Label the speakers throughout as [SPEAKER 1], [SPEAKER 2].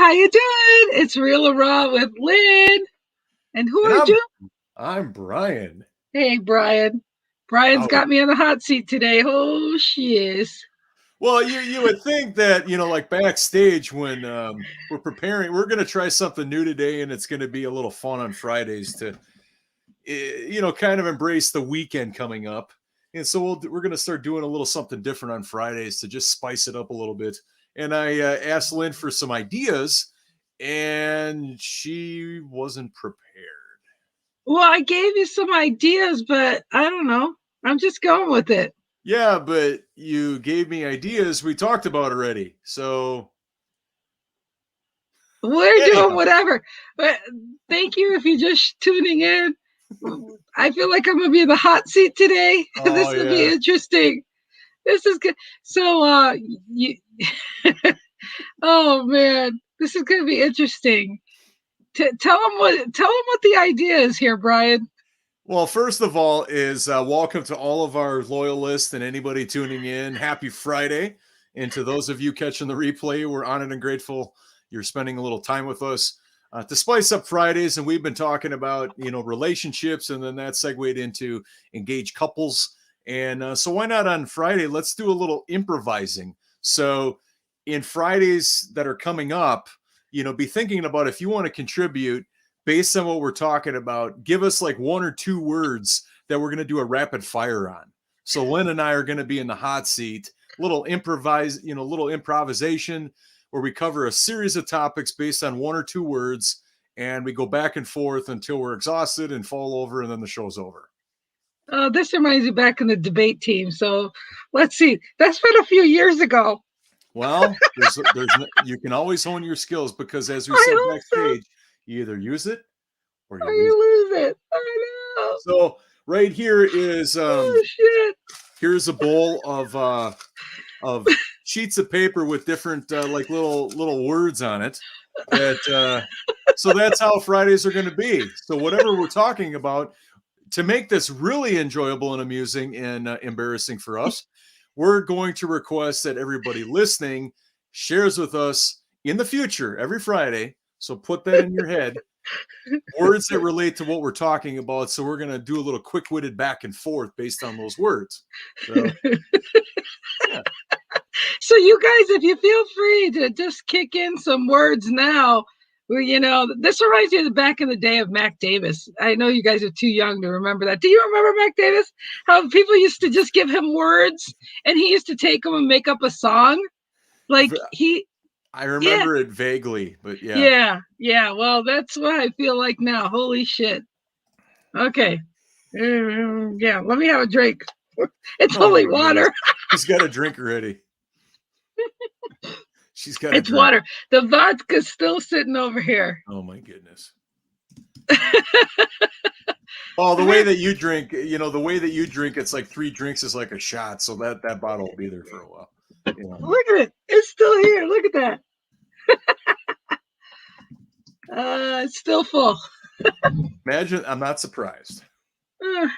[SPEAKER 1] How you doing? It's Real or Raw with Lynn. And who
[SPEAKER 2] And
[SPEAKER 1] are you?
[SPEAKER 2] I'm Brian.
[SPEAKER 1] Hey, Brian. Brian's
[SPEAKER 2] Howdy.
[SPEAKER 1] got me on the hot seat today. Oh, she is.
[SPEAKER 2] Well, you would think that, like backstage when we're preparing, we're going to try something new today, and it's going to be a little fun on Fridays to, kind of embrace the weekend coming up. And so we're going to start doing a little something different on Fridays to just spice it up a little bit. And I asked Lynn for some ideas, and she wasn't prepared.
[SPEAKER 1] Well, I gave you some ideas, but I don't know. I'm just going with it.
[SPEAKER 2] Yeah, but you gave me ideas we talked about already. So
[SPEAKER 1] We're doing
[SPEAKER 2] anyhow,
[SPEAKER 1] whatever. But thank you if you're just tuning in. I feel like I'm going to be in the hot seat today.
[SPEAKER 2] oh
[SPEAKER 1] This will be
[SPEAKER 2] yeah.
[SPEAKER 1] interesting. This is good. So, you, oh man, this is going to be interesting. Tell them what the idea is here, Brian.
[SPEAKER 2] Well, first of all, is welcome to all of our loyalists and anybody tuning in. Happy Friday. And to those of you catching the replay, we're honored and grateful you're spending a little time with us to spice up Fridays. And we've been talking about, relationships, and then that segued into engaged couples. And so why not on Friday? Let's do a little improvising. So in Fridays that are coming up, be thinking about if you want to contribute based on what we're talking about, give us like one or two words that we're going to do a rapid fire on. So Lynn and I are going to be in the hot seat, little improvisation where we cover a series of topics based on one or two words, and we go back and forth until we're exhausted and fall over, and then the show's over.
[SPEAKER 1] This reminds me back in the debate team. So let's see. That's been a few years ago.
[SPEAKER 2] Well, you can always hone your skills because, as we
[SPEAKER 1] I
[SPEAKER 2] said
[SPEAKER 1] hope so.
[SPEAKER 2] backstage, you either use it or
[SPEAKER 1] Or
[SPEAKER 2] you lose it.
[SPEAKER 1] you lose it. I know.
[SPEAKER 2] So right here is
[SPEAKER 1] Oh shit.
[SPEAKER 2] here's a bowl of sheets of paper with different like little words on it. So that's how Fridays are going to be. So whatever we're talking about, to make this really enjoyable and amusing and embarrassing for us, we're going to request that everybody listening shares with us in the future every Friday. So put that in your head. Words that relate to what we're talking about. So we're going to do a little quick-witted back and forth based on those words. So, yeah.
[SPEAKER 1] So you guys, if you feel free to just kick in some words now, this reminds me of the back in the day of Mac Davis. I know you guys are too young to remember that. Do you remember Mac Davis? How people used to just give him words and he used to take them and make up a song?
[SPEAKER 2] I remember it vaguely, but
[SPEAKER 1] yeah. Well, that's what I feel like now. Holy shit. Okay. Yeah, let me have a drink. It's only water.
[SPEAKER 2] She's got a drink already. She's got
[SPEAKER 1] it's water. The vodka's still sitting over here.
[SPEAKER 2] Oh my goodness. Oh, the way that you drink, it's like 3 drinks is like a shot. So that bottle will be there for a while.
[SPEAKER 1] Look at it. It's still here. Look at that. It's still full.
[SPEAKER 2] Imagine, I'm not surprised.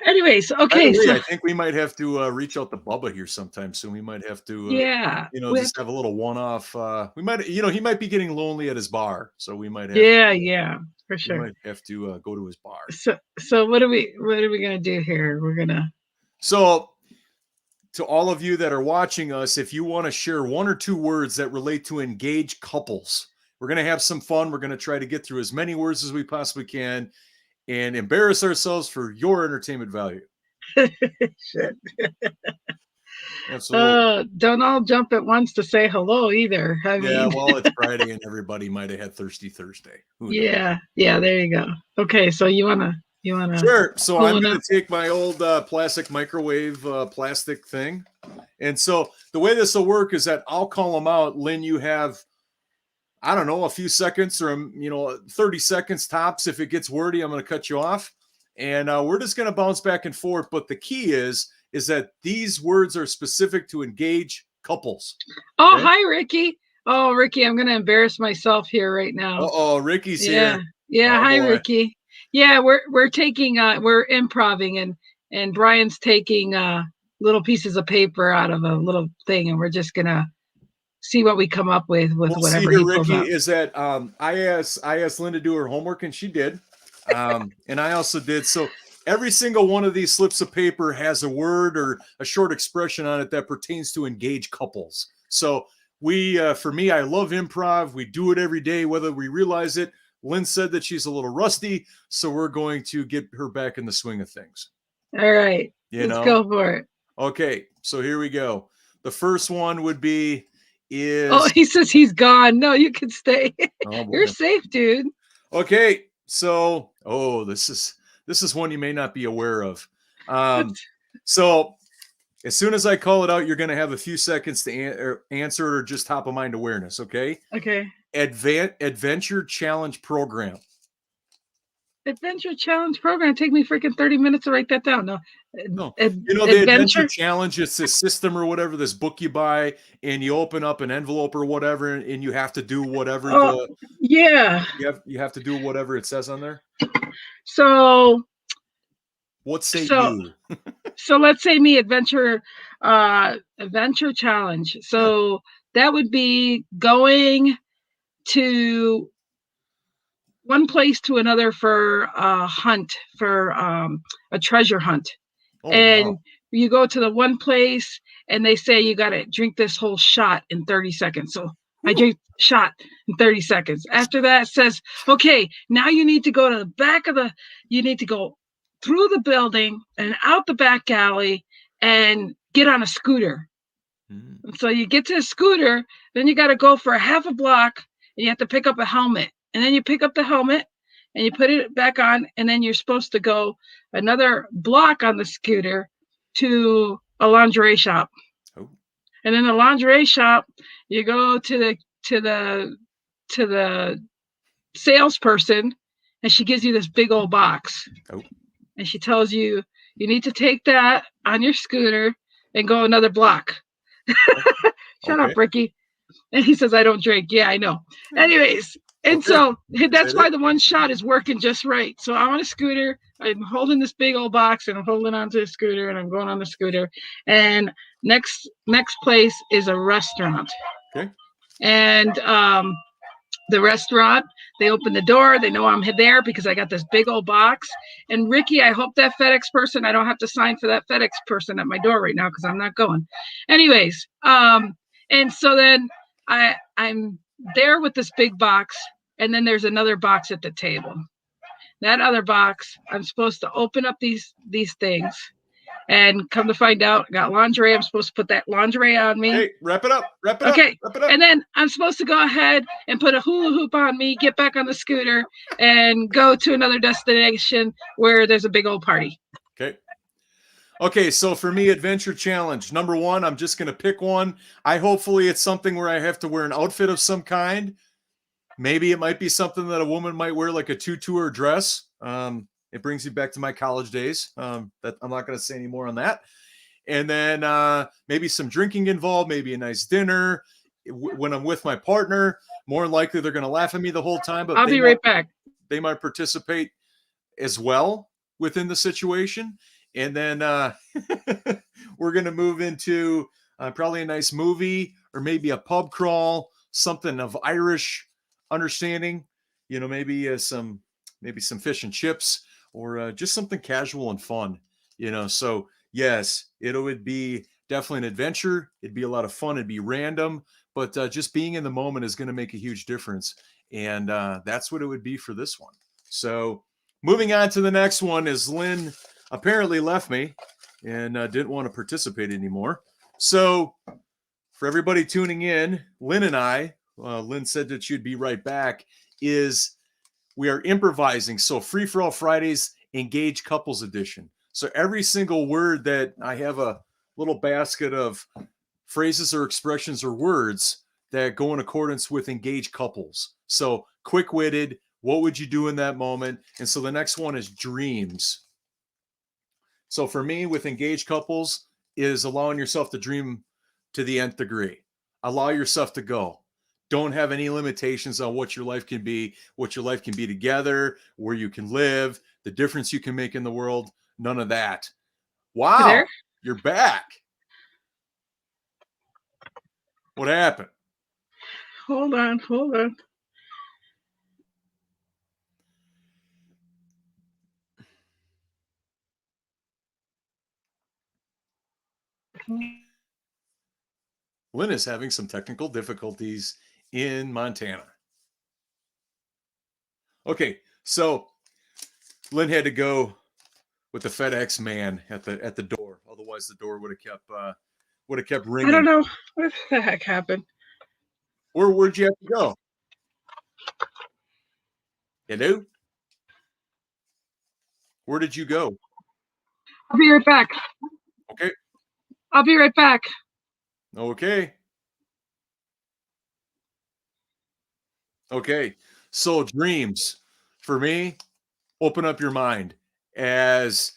[SPEAKER 1] Anyways, okay.
[SPEAKER 2] So I think we might have to reach out to Bubba here sometime soon. We might have to, just have a little one-off. We might, he might be getting lonely at his bar, so we might have.
[SPEAKER 1] Yeah, for sure.
[SPEAKER 2] We might have to go to his bar.
[SPEAKER 1] So what are we gonna do here? We're gonna.
[SPEAKER 2] So, to all of you that are watching us, if you want to share one or two words that relate to engaged couples, we're going to have some fun. We're going to try to get through as many words as we possibly can and embarrass ourselves for your entertainment value.
[SPEAKER 1] Shit.
[SPEAKER 2] Absolutely.
[SPEAKER 1] Don't all jump at once to say hello either.
[SPEAKER 2] Well, it's Friday and everybody might have had Thirsty Thursday.
[SPEAKER 1] Yeah, there you go. Okay, so you wanna
[SPEAKER 2] Sure. So I'm going to take my old plastic microwave plastic thing. And so the way this will work is that I'll call them out. Lynn, you have, I don't know, a few seconds or, 30 seconds tops. If it gets wordy, I'm going to cut you off. And we're just going to bounce back and forth. But the key is that these words are specific to engage couples.
[SPEAKER 1] Oh, okay? Hi, Ricky. Oh, Ricky, I'm going to embarrass myself here right now.
[SPEAKER 2] Oh, Ricky's here.
[SPEAKER 1] Yeah. Hi, boy. Ricky. Yeah, we're taking we're improvising and Brian's taking little pieces of paper out of a little thing and we're just gonna see what we come up with
[SPEAKER 2] Well, see
[SPEAKER 1] whatever
[SPEAKER 2] here,
[SPEAKER 1] he pulls
[SPEAKER 2] Ricky,
[SPEAKER 1] up.
[SPEAKER 2] is that I asked Lynn to do her homework and she did. And I also did. So every single one of these slips of paper has a word or a short expression on it that pertains to engaged couples. So for me, I love improv. We do it every day, whether we realize it. Lynn said that she's a little rusty, so we're going to get her back in the swing of things.
[SPEAKER 1] All right, let's go for it.
[SPEAKER 2] Okay, so here we go. The first one would be
[SPEAKER 1] Oh, he says he's gone. No, you can stay.
[SPEAKER 2] Oh,
[SPEAKER 1] You're safe, dude.
[SPEAKER 2] Okay, so this is one you may not be aware of. So as soon as I call it out, you're going to have a few seconds to answer or just top of mind awareness. Okay.
[SPEAKER 1] Okay.
[SPEAKER 2] Adventure Challenge Program.
[SPEAKER 1] Adventure Challenge Program. Take me freaking 30 minutes to write that down. No.
[SPEAKER 2] The Adventure Challenge, it's this system or whatever, this book you buy, and you open up an envelope or whatever, and you have to do whatever you have to do whatever it says on there.
[SPEAKER 1] So
[SPEAKER 2] what say you?
[SPEAKER 1] So let's say me adventure challenge. So that would be going to one place to another for a hunt, for a treasure hunt. You go to the one place and they say you got to drink this whole shot in 30 seconds. So I drink shot in 30 seconds. After that, it says, okay, now you need to go to the back of you need to go through the building and out the back alley and get on a scooter. And so you get to a scooter, then you got to go for a half a block and you have to pick up a helmet. And then you pick up the helmet and you put it back on, and then you're supposed to go another block on the scooter to a lingerie shop. Oh. And in the lingerie shop, you go to the salesperson, and she gives you this big old box. Oh. And she tells you need to take that on your scooter and go another block. Shut up, Ricky. And he says, I don't drink. Yeah, I know. Anyways, and so that's why the one shot is working just right. So I'm on a scooter. I'm holding this big old box and I'm holding onto the scooter and I'm going on the scooter. And next place is a restaurant. Okay. And the restaurant, they open the door. They know I'm there because I got this big old box. And Ricky, I hope that FedEx person, I don't have to sign for that FedEx person at my door right now because I'm not going. Anyways, and so then I'm there with this big box, and then there's another box at the table. That other box, I'm supposed to open up these things, and come to find out, I got lingerie. I'm supposed to put that lingerie on me.
[SPEAKER 2] Hey, wrap it up.
[SPEAKER 1] And then I'm supposed to go ahead and put a hula hoop on me, get back on the scooter, and go to another destination where there's a big old party.
[SPEAKER 2] Okay, so for me, Adventure Challenge. Number one, I'm just going to pick one. Hopefully it's something where I have to wear an outfit of some kind. Maybe it might be something that a woman might wear, like a tutu or dress. It brings me back to my college days. That I'm not going to say any more on that. And then maybe some drinking involved, maybe a nice dinner. When I'm with my partner, more than likely they're going to laugh at me the whole time. But
[SPEAKER 1] I'll be right back.
[SPEAKER 2] They might participate as well within the situation. And then we're going to move into probably a nice movie or maybe a pub crawl, something of Irish understanding, maybe some fish and chips or just something casual and fun, So yes, it would be definitely an adventure. It'd be a lot of fun. It'd be random, but just being in the moment is going to make a huge difference. And that's what it would be for this one. So moving on to the next one is Lynn apparently left me and didn't want to participate anymore. So for everybody tuning in, Lynn and I, Lynn said that she'd be right back, we are improvising. So Free for All Fridays, Engaged Couples Edition. So every single word that I have a little basket of phrases or expressions or words that go in accordance with engaged couples. So quick-witted, what would you do in that moment? And so the next one is dreams. So for me, with engaged couples, is allowing yourself to dream to the nth degree. Allow yourself to go. Don't have any limitations on what your life can be together, where you can live, the difference you can make in the world. None of that. Wow, you're back. What happened?
[SPEAKER 1] Hold on.
[SPEAKER 2] Lynn is having some technical difficulties in Montana. Okay, so Lynn had to go with the FedEx man at the door. Otherwise, the door would have kept ringing.
[SPEAKER 1] I don't know what the heck happened.
[SPEAKER 2] Where'd you have to go? Hello? Where did you go?
[SPEAKER 1] I'll be right back.
[SPEAKER 2] Okay.
[SPEAKER 1] I'll be right back.
[SPEAKER 2] Okay. Okay. So dreams for me, open up your mind as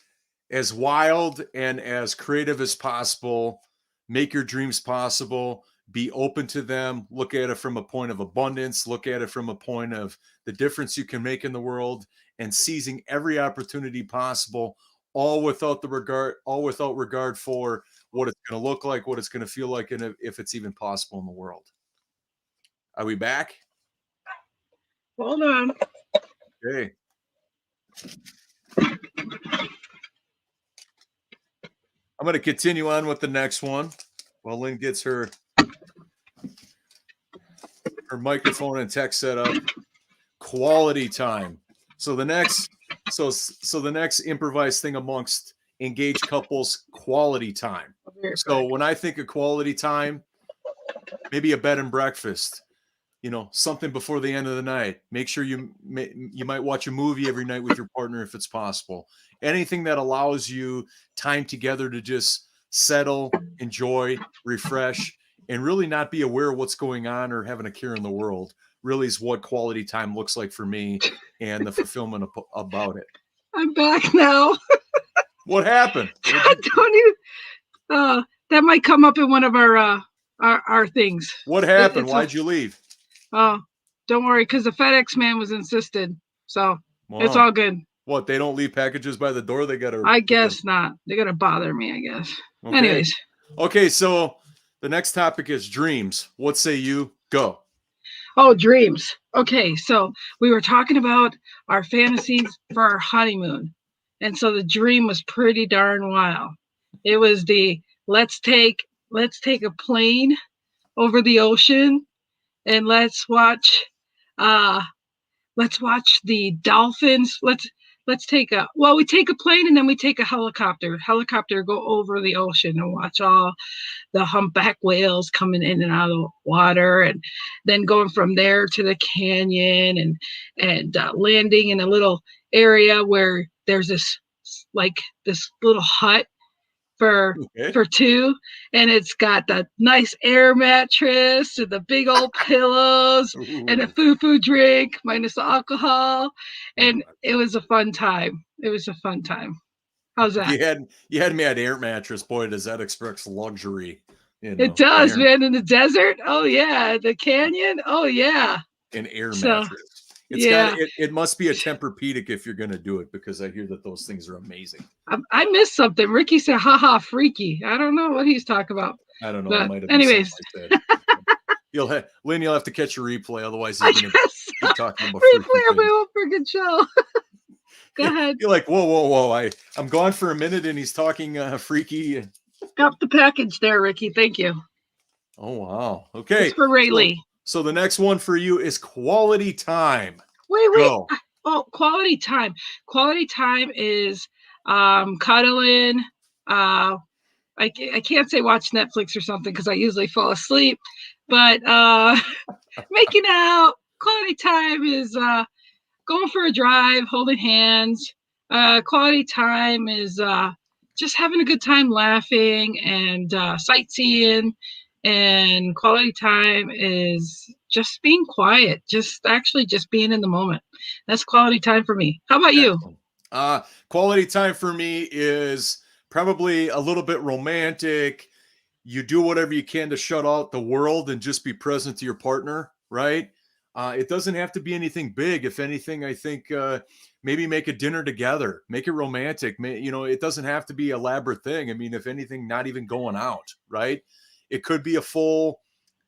[SPEAKER 2] wild and as creative as possible. Make your dreams possible. Be open to them. Look at it from a point of abundance. Look at it from a point of the difference you can make in the world and seizing every opportunity possible, all without regard for what it's going to look like, what it's going to feel like, and if it's even possible in the world. Are we back?
[SPEAKER 1] Hold on.
[SPEAKER 2] Okay. I'm going to continue on with the next one while Lynn gets her microphone and tech set up. Quality time. So the next improvised thing amongst engaged couples, quality time. So when I think of quality time, maybe a bed and breakfast, something before the end of the night. Make sure you might watch a movie every night with your partner if it's possible. Anything that allows you time together to just settle, enjoy, refresh, and really not be aware of what's going on or having a care in the world really is what quality time looks like for me and the fulfillment about it.
[SPEAKER 1] I'm back now.
[SPEAKER 2] What happened?
[SPEAKER 1] I don't even. That might come up in one of our things.
[SPEAKER 2] What happened? Why'd you leave?
[SPEAKER 1] Oh, don't worry, because the FedEx man was insisted. So It's all good.
[SPEAKER 2] What, they don't leave packages by the door? They gotta.
[SPEAKER 1] I guess not. They gotta bother me, I guess. Okay. Anyways.
[SPEAKER 2] Okay, so the next topic is dreams. What say you? Go.
[SPEAKER 1] Oh, dreams. Okay, so we were talking about our fantasies for our honeymoon. And so the dream was pretty darn wild. It was let's take a plane over the ocean and let's watch the dolphins. We take a plane and then we take a helicopter go over the ocean and watch all the humpback whales coming in and out of the water, and then going from there to the canyon and landing in a little area where there's this little hut for two, and it's got the nice air mattress and the big old pillows and a foo-foo drink minus the alcohol, and it was a fun time. How's that?
[SPEAKER 2] You had me at air mattress. Boy, does that express luxury.
[SPEAKER 1] It does, man. In the desert, oh yeah. The canyon, oh yeah.
[SPEAKER 2] An air mattress. It must be a Tempur-Pedic if you're going to do it, because I hear that those things are amazing.
[SPEAKER 1] I missed something. Ricky said, haha, freaky. I don't know what he's talking about.
[SPEAKER 2] I don't know. But, might have anyways. Like that. Lynn, you'll have to catch a replay. Otherwise, he's going to keep talking about
[SPEAKER 1] replay of my own freaking show. Go ahead.
[SPEAKER 2] You're like, whoa. I'm gone for a minute and he's talking freaky.
[SPEAKER 1] Got the package there, Ricky. Thank you.
[SPEAKER 2] Oh, wow. Okay.
[SPEAKER 1] It's for Rayleigh.
[SPEAKER 2] So the next one for you is quality time.
[SPEAKER 1] Wait. Go. Oh, quality time. Quality time is cuddling. I can't say watch Netflix or something because I usually fall asleep. But making out. Quality time is going for a drive, holding hands. Quality time is just having a good time, laughing and sightseeing. And quality time is just being quiet, just being in the moment. That's quality time for me. How about you?
[SPEAKER 2] Quality time for me is probably a little bit romantic. You do whatever you can to shut out the world and just be present to your partner, right? It doesn't have to be anything big. If anything, I think maybe make a dinner together, make it romantic. It doesn't have to be an elaborate thing. I mean, if anything, not even going out, right? It could be a full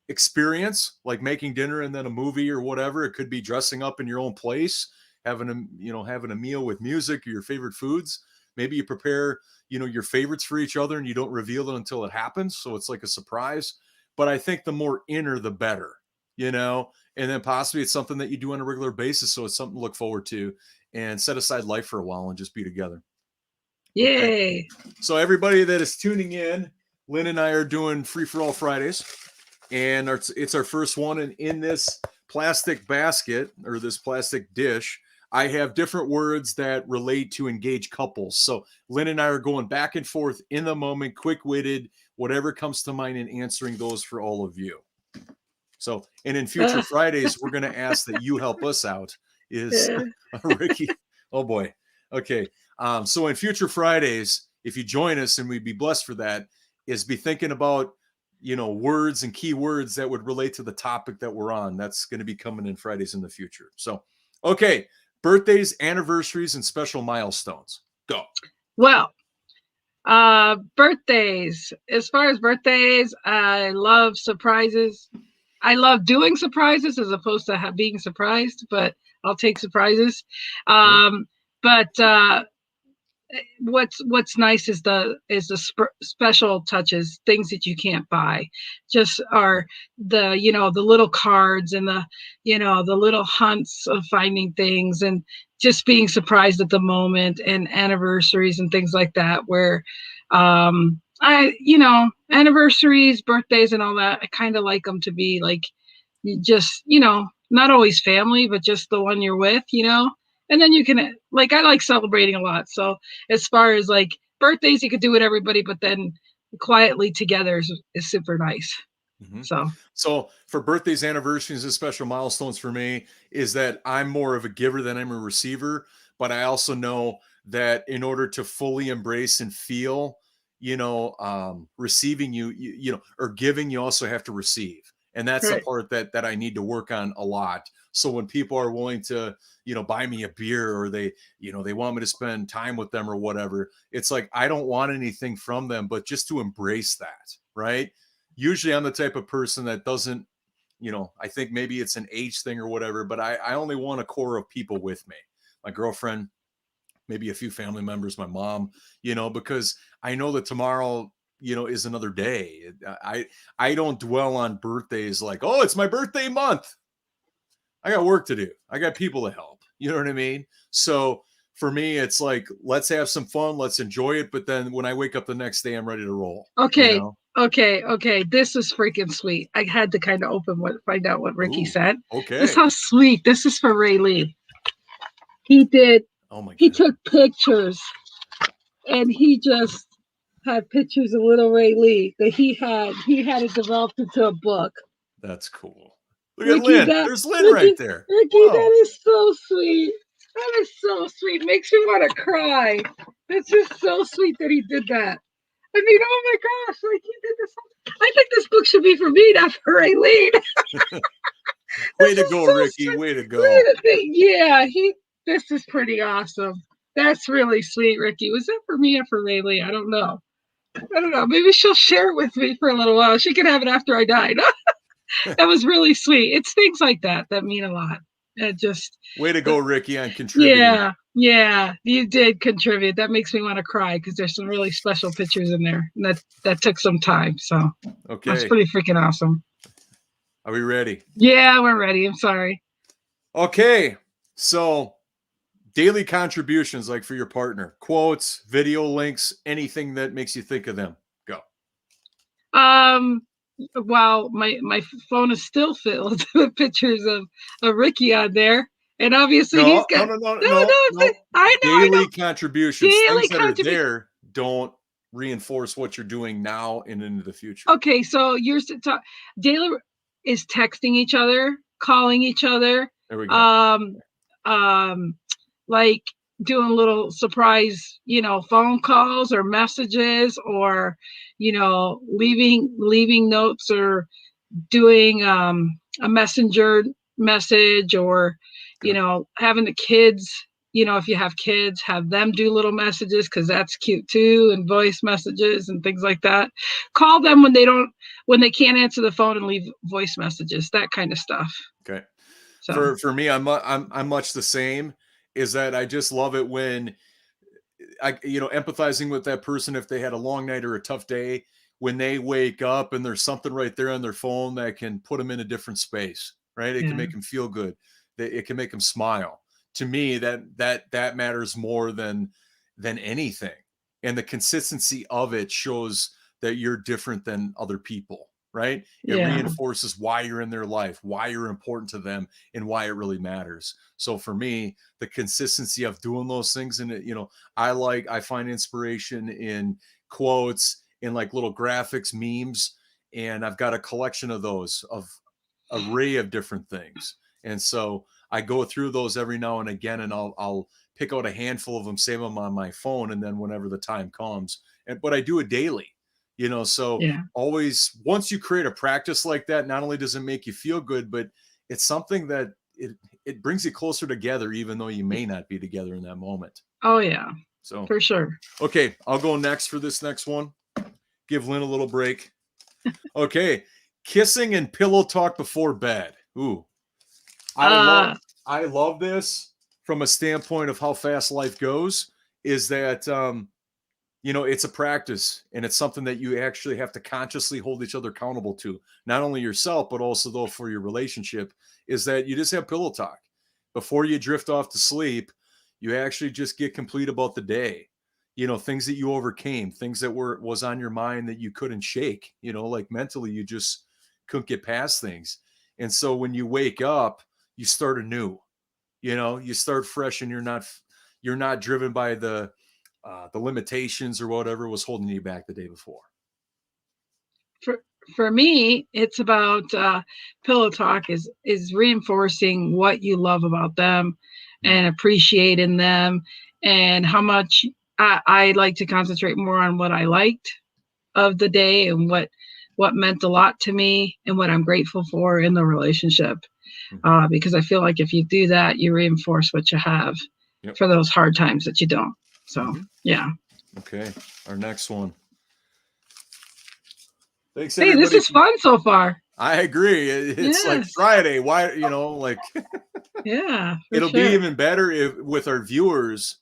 [SPEAKER 2] experience, like making dinner and then a movie or whatever. It could be dressing up in your own place, having having a meal with music or your favorite foods. Maybe you prepare, your favorites for each other and you don't reveal it until it happens. So it's like a surprise. But I think the more inner, the better, and then possibly it's something that you do on a regular basis. So it's something to look forward to, and set aside life for a while and just be together.
[SPEAKER 1] Yay.
[SPEAKER 2] Okay. So everybody that is tuning in, Lynn and I are doing Free for All Fridays, and it's our first one. And in this plastic basket, or this plastic dish, I have different words that relate to engaged couples. So Lynn and I are going back and forth in the moment, quick-witted, whatever comes to mind, and answering those for all of you. So, and in future Fridays, we're going to ask that you help us out. Is Ricky? Oh boy. Okay. So in future Fridays, if you join us, and we'd be blessed for that, is be thinking about, words and key words that would relate to the topic that we're on. That's going to be coming in Fridays in the future. So, okay. Birthdays, anniversaries, and special milestones. Go.
[SPEAKER 1] Well, birthdays. As far as birthdays, I love surprises. I love doing surprises as opposed to being surprised, but I'll take surprises. But what's nice is the special touches, things that you can't buy, just are the the little cards and the the little hunts of finding things, and just being surprised at the moment, and anniversaries and things like that, where anniversaries, birthdays, and all that, I kind of like them to be like, just not always family, but just the one you're with, and then you can, I like celebrating a lot. So as far as like birthdays, you could do with everybody, but then quietly together is super nice.
[SPEAKER 2] Mm-hmm.
[SPEAKER 1] So
[SPEAKER 2] for birthdays, anniversaries, and special milestones for me is that I'm more of a giver than I'm a receiver. But I also know that in order to fully embrace and feel, receiving or giving, you also have to receive. And that's the part that I need to work on a lot. So when people are willing to, buy me a beer, or they want me to spend time with them or whatever, it's like, I don't want anything from them, but just to embrace that. Right. Usually I'm the type of person that doesn't, I think maybe it's an age thing or whatever, but I only want a core of people with me. My girlfriend, maybe a few family members, my mom, because I know that tomorrow, is another day. I don't dwell on birthdays like, oh, it's my birthday month. I got work to do. I got people to help. You know what I mean? So for me, it's like, let's have some fun. Let's enjoy it. But then when I wake up the next day, I'm ready to roll.
[SPEAKER 1] Okay. Okay. This is freaking sweet. I had to kind of find out what Ricky said.
[SPEAKER 2] Okay.
[SPEAKER 1] This is how sweet. This is for Ray Lee. He did. Oh my God. He took pictures, and he just had pictures of little Ray Lee that he had it developed into a book.
[SPEAKER 2] That's cool. Look at Lynn. There's Lynn right there.
[SPEAKER 1] Ricky, whoa. That is so sweet. That is so sweet. Makes me want to cry. That's just so sweet that he did that. I mean, oh my gosh, like he did this. I think this book should be for me, not for Ray Lee.
[SPEAKER 2] Way to go, Ricky. Sweet. Way to go.
[SPEAKER 1] Yeah, this is pretty awesome. That's really sweet, Ricky. Was that for me or for Ray Lee? I don't know. Maybe she'll share it with me for a little while. She can have it after I died. That was really sweet. It's things like that mean a lot.
[SPEAKER 2] Way to go, Ricky, on contributing.
[SPEAKER 1] Yeah, you did contribute. That makes me want to cry, because there's some really special pictures in there, and that took some time. So that's pretty freaking awesome.
[SPEAKER 2] Are we ready?
[SPEAKER 1] Yeah, we're ready. I'm sorry.
[SPEAKER 2] Okay, so daily contributions, like for your partner, quotes, video links, anything that makes you think of them. Go.
[SPEAKER 1] Wow, my phone is still filled with pictures of Ricky on there. And obviously he's got
[SPEAKER 2] no. I know. Daily contributions. Things that are there don't reinforce what you're doing now and into the future.
[SPEAKER 1] Okay, so you're daily is texting each other, calling each other.
[SPEAKER 2] There we go.
[SPEAKER 1] Like doing little surprise, phone calls or messages, or leaving notes, or doing a messenger message, or having the kids if you have kids, have them do little messages, because that's cute too, and voice messages and things like that. Call them when they can't answer the phone, and leave voice messages, that kind of stuff.
[SPEAKER 2] Okay.
[SPEAKER 1] So
[SPEAKER 2] For me, I'm much the same. Is that I just love it when empathizing with that person if they had a long night or a tough day, when they wake up and there's something right there on their phone that can put them in a different space, right? It can
[SPEAKER 1] yeah,
[SPEAKER 2] make them feel good. It can make them smile. To me, that matters more than anything. And the consistency of it shows that you're different than other people, right? It
[SPEAKER 1] yeah,
[SPEAKER 2] reinforces why you're in their life, why you're important to them, and why it really matters. So for me, the consistency of doing those things, and I find inspiration in quotes, in like little graphics, memes, and I've got a collection of those, of array of different things. And so I go through those every now and again, and I'll pick out a handful of them, save them on my phone, and then whenever the time comes, but I do it daily, so
[SPEAKER 1] yeah.
[SPEAKER 2] always, once you create a practice like that, not only does it make you feel good, but it's something that it brings you closer together, even though you may not be together in that moment.
[SPEAKER 1] Oh yeah,
[SPEAKER 2] So,
[SPEAKER 1] for sure.
[SPEAKER 2] okay, I'll go next for this next one. Give Lynn a little break. Okay, kissing and pillow talk before bed. Ooh, I love this from a standpoint of how fast life goes. Is that it's a practice, and it's something that you actually have to consciously hold each other accountable to, not only yourself, but also though for your relationship, is that you just have pillow talk before you drift off to sleep. You actually just get complete about the day, things that you overcame, things that was on your mind that you couldn't shake, like mentally, you just couldn't get past things. And so when you wake up, you start anew, you start fresh, and you're not driven by the limitations or whatever was holding you back the day before.
[SPEAKER 1] For me, it's about pillow talk is reinforcing what you love about them and appreciating them, and how much I like to concentrate more on what I liked of the day, and what meant a lot to me, and what I'm grateful for in the relationship. Because I feel like if you do that, you reinforce what you have for those hard times that you don't. So, yeah.
[SPEAKER 2] Okay. Our next one. Thanks,
[SPEAKER 1] Hey,
[SPEAKER 2] everybody.
[SPEAKER 1] this is fun so far.
[SPEAKER 2] I agree. It's like Friday. Why, like,
[SPEAKER 1] yeah,
[SPEAKER 2] it'll be even better with our viewers,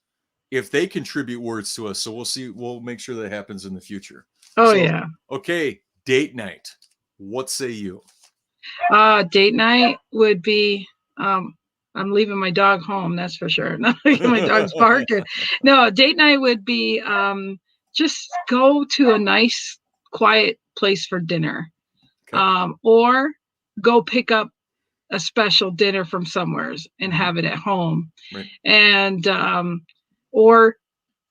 [SPEAKER 2] if they contribute words to us. So we'll see. We'll make sure that happens in the future.
[SPEAKER 1] Oh, yeah.
[SPEAKER 2] Okay. Date night. What say you?
[SPEAKER 1] Date night would be, I'm leaving my dog home, that's for sure. Not leaving my dog's barking. No, date night would be just go to a nice, quiet place for dinner. Okay. Or go pick up a special dinner from somewheres and have it at home. Right. And or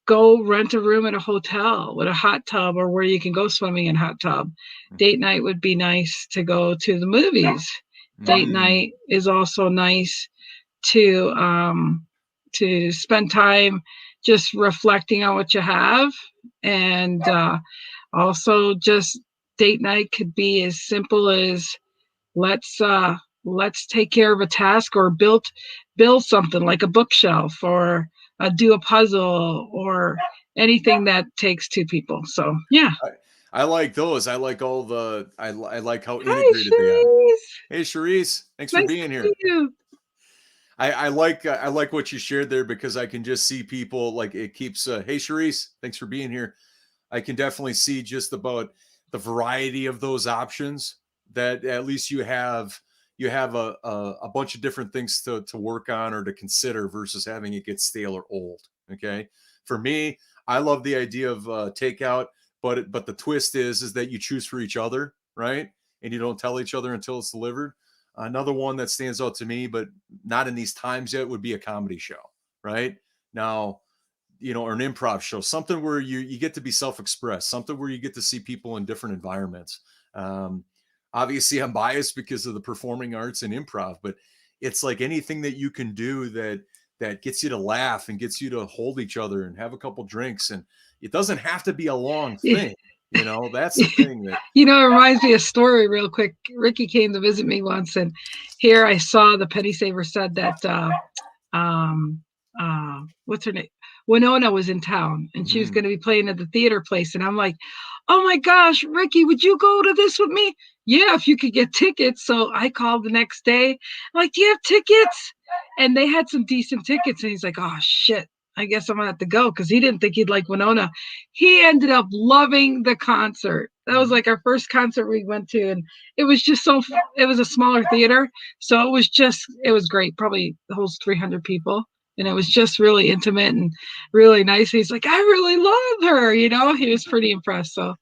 [SPEAKER 1] go rent a room at a hotel with a hot tub, or where you can go swimming in hot tub. Date night would be nice to go to the movies. Date night is also nice to spend time just reflecting on what you have. And also, just date night could be as simple as let's take care of a task, or build something like a bookshelf, or do a puzzle, or anything that takes two people. So yeah,
[SPEAKER 2] I like those. I like all the. I like how integrated they are. Hey, Charisse, thanks for being here. I like what you shared there, because I can just see people, like, it keeps. Hey, Charisse, thanks for being here. I can definitely see just about the variety of those options, that at least you have a bunch of different things to work on or to consider, versus having it get stale or old. Okay. For me, I love the idea of takeout, but the twist is that you choose for each other, right? And you don't tell each other until it's delivered. Another one that stands out to me, but not in these times yet, would be a comedy show, right? Now, or an improv show, something where you get to be self-expressed, something where you get to see people in different environments. Obviously, I'm biased because of the performing arts and improv, but it's like anything that you can do that gets you to laugh and gets you to hold each other and have a couple drinks. And it doesn't have to be a long thing. That's the thing that,
[SPEAKER 1] it reminds me of a story real quick. Ricky came to visit me once, and here I saw the Penny Saver said that what's her name? Winona was in town and she was
[SPEAKER 2] Mm.
[SPEAKER 1] going to be playing at the theater place. And I'm like, oh my gosh, Ricky, would you go to this with me? Yeah, if you could get tickets. So I called the next day. I'm like, do you have tickets? And they had some decent tickets. And he's like, oh shit, I guess I'm gonna have to go because he didn't think he'd like Winona. He ended up loving the concert. That was
[SPEAKER 2] Mhm.
[SPEAKER 1] like our first concert we went to, and it was just so. It was a smaller theater, so it was great. Probably holds 300 people, and it was just really intimate and really nice. He's like, I really love her. He was pretty impressed. So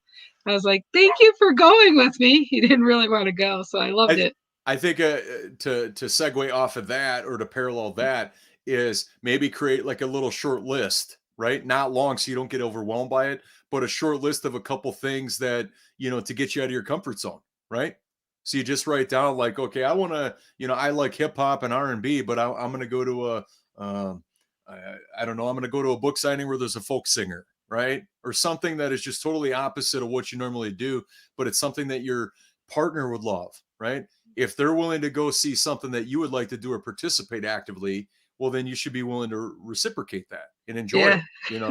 [SPEAKER 1] I was like, thank you for going with me. He didn't really want to go, so I loved
[SPEAKER 2] I
[SPEAKER 1] it.
[SPEAKER 2] I think to segue off of that or to parallel that is maybe create like a little short list, right? Not long so you don't get overwhelmed by it, but a short list of a couple things that, to get you out of your comfort zone, right? So you just write down like, okay, I want to, I like hip hop and R&B, but I'm going to go to um, I don't know, I'm going to go to a book signing where there's a folk singer, right? Or something that is just totally opposite of what you normally do, but it's something that your partner would love, right? If they're willing to go see something that you would like to do or participate actively, well, then you should be willing to reciprocate that and enjoy
[SPEAKER 1] Yeah.
[SPEAKER 2] it.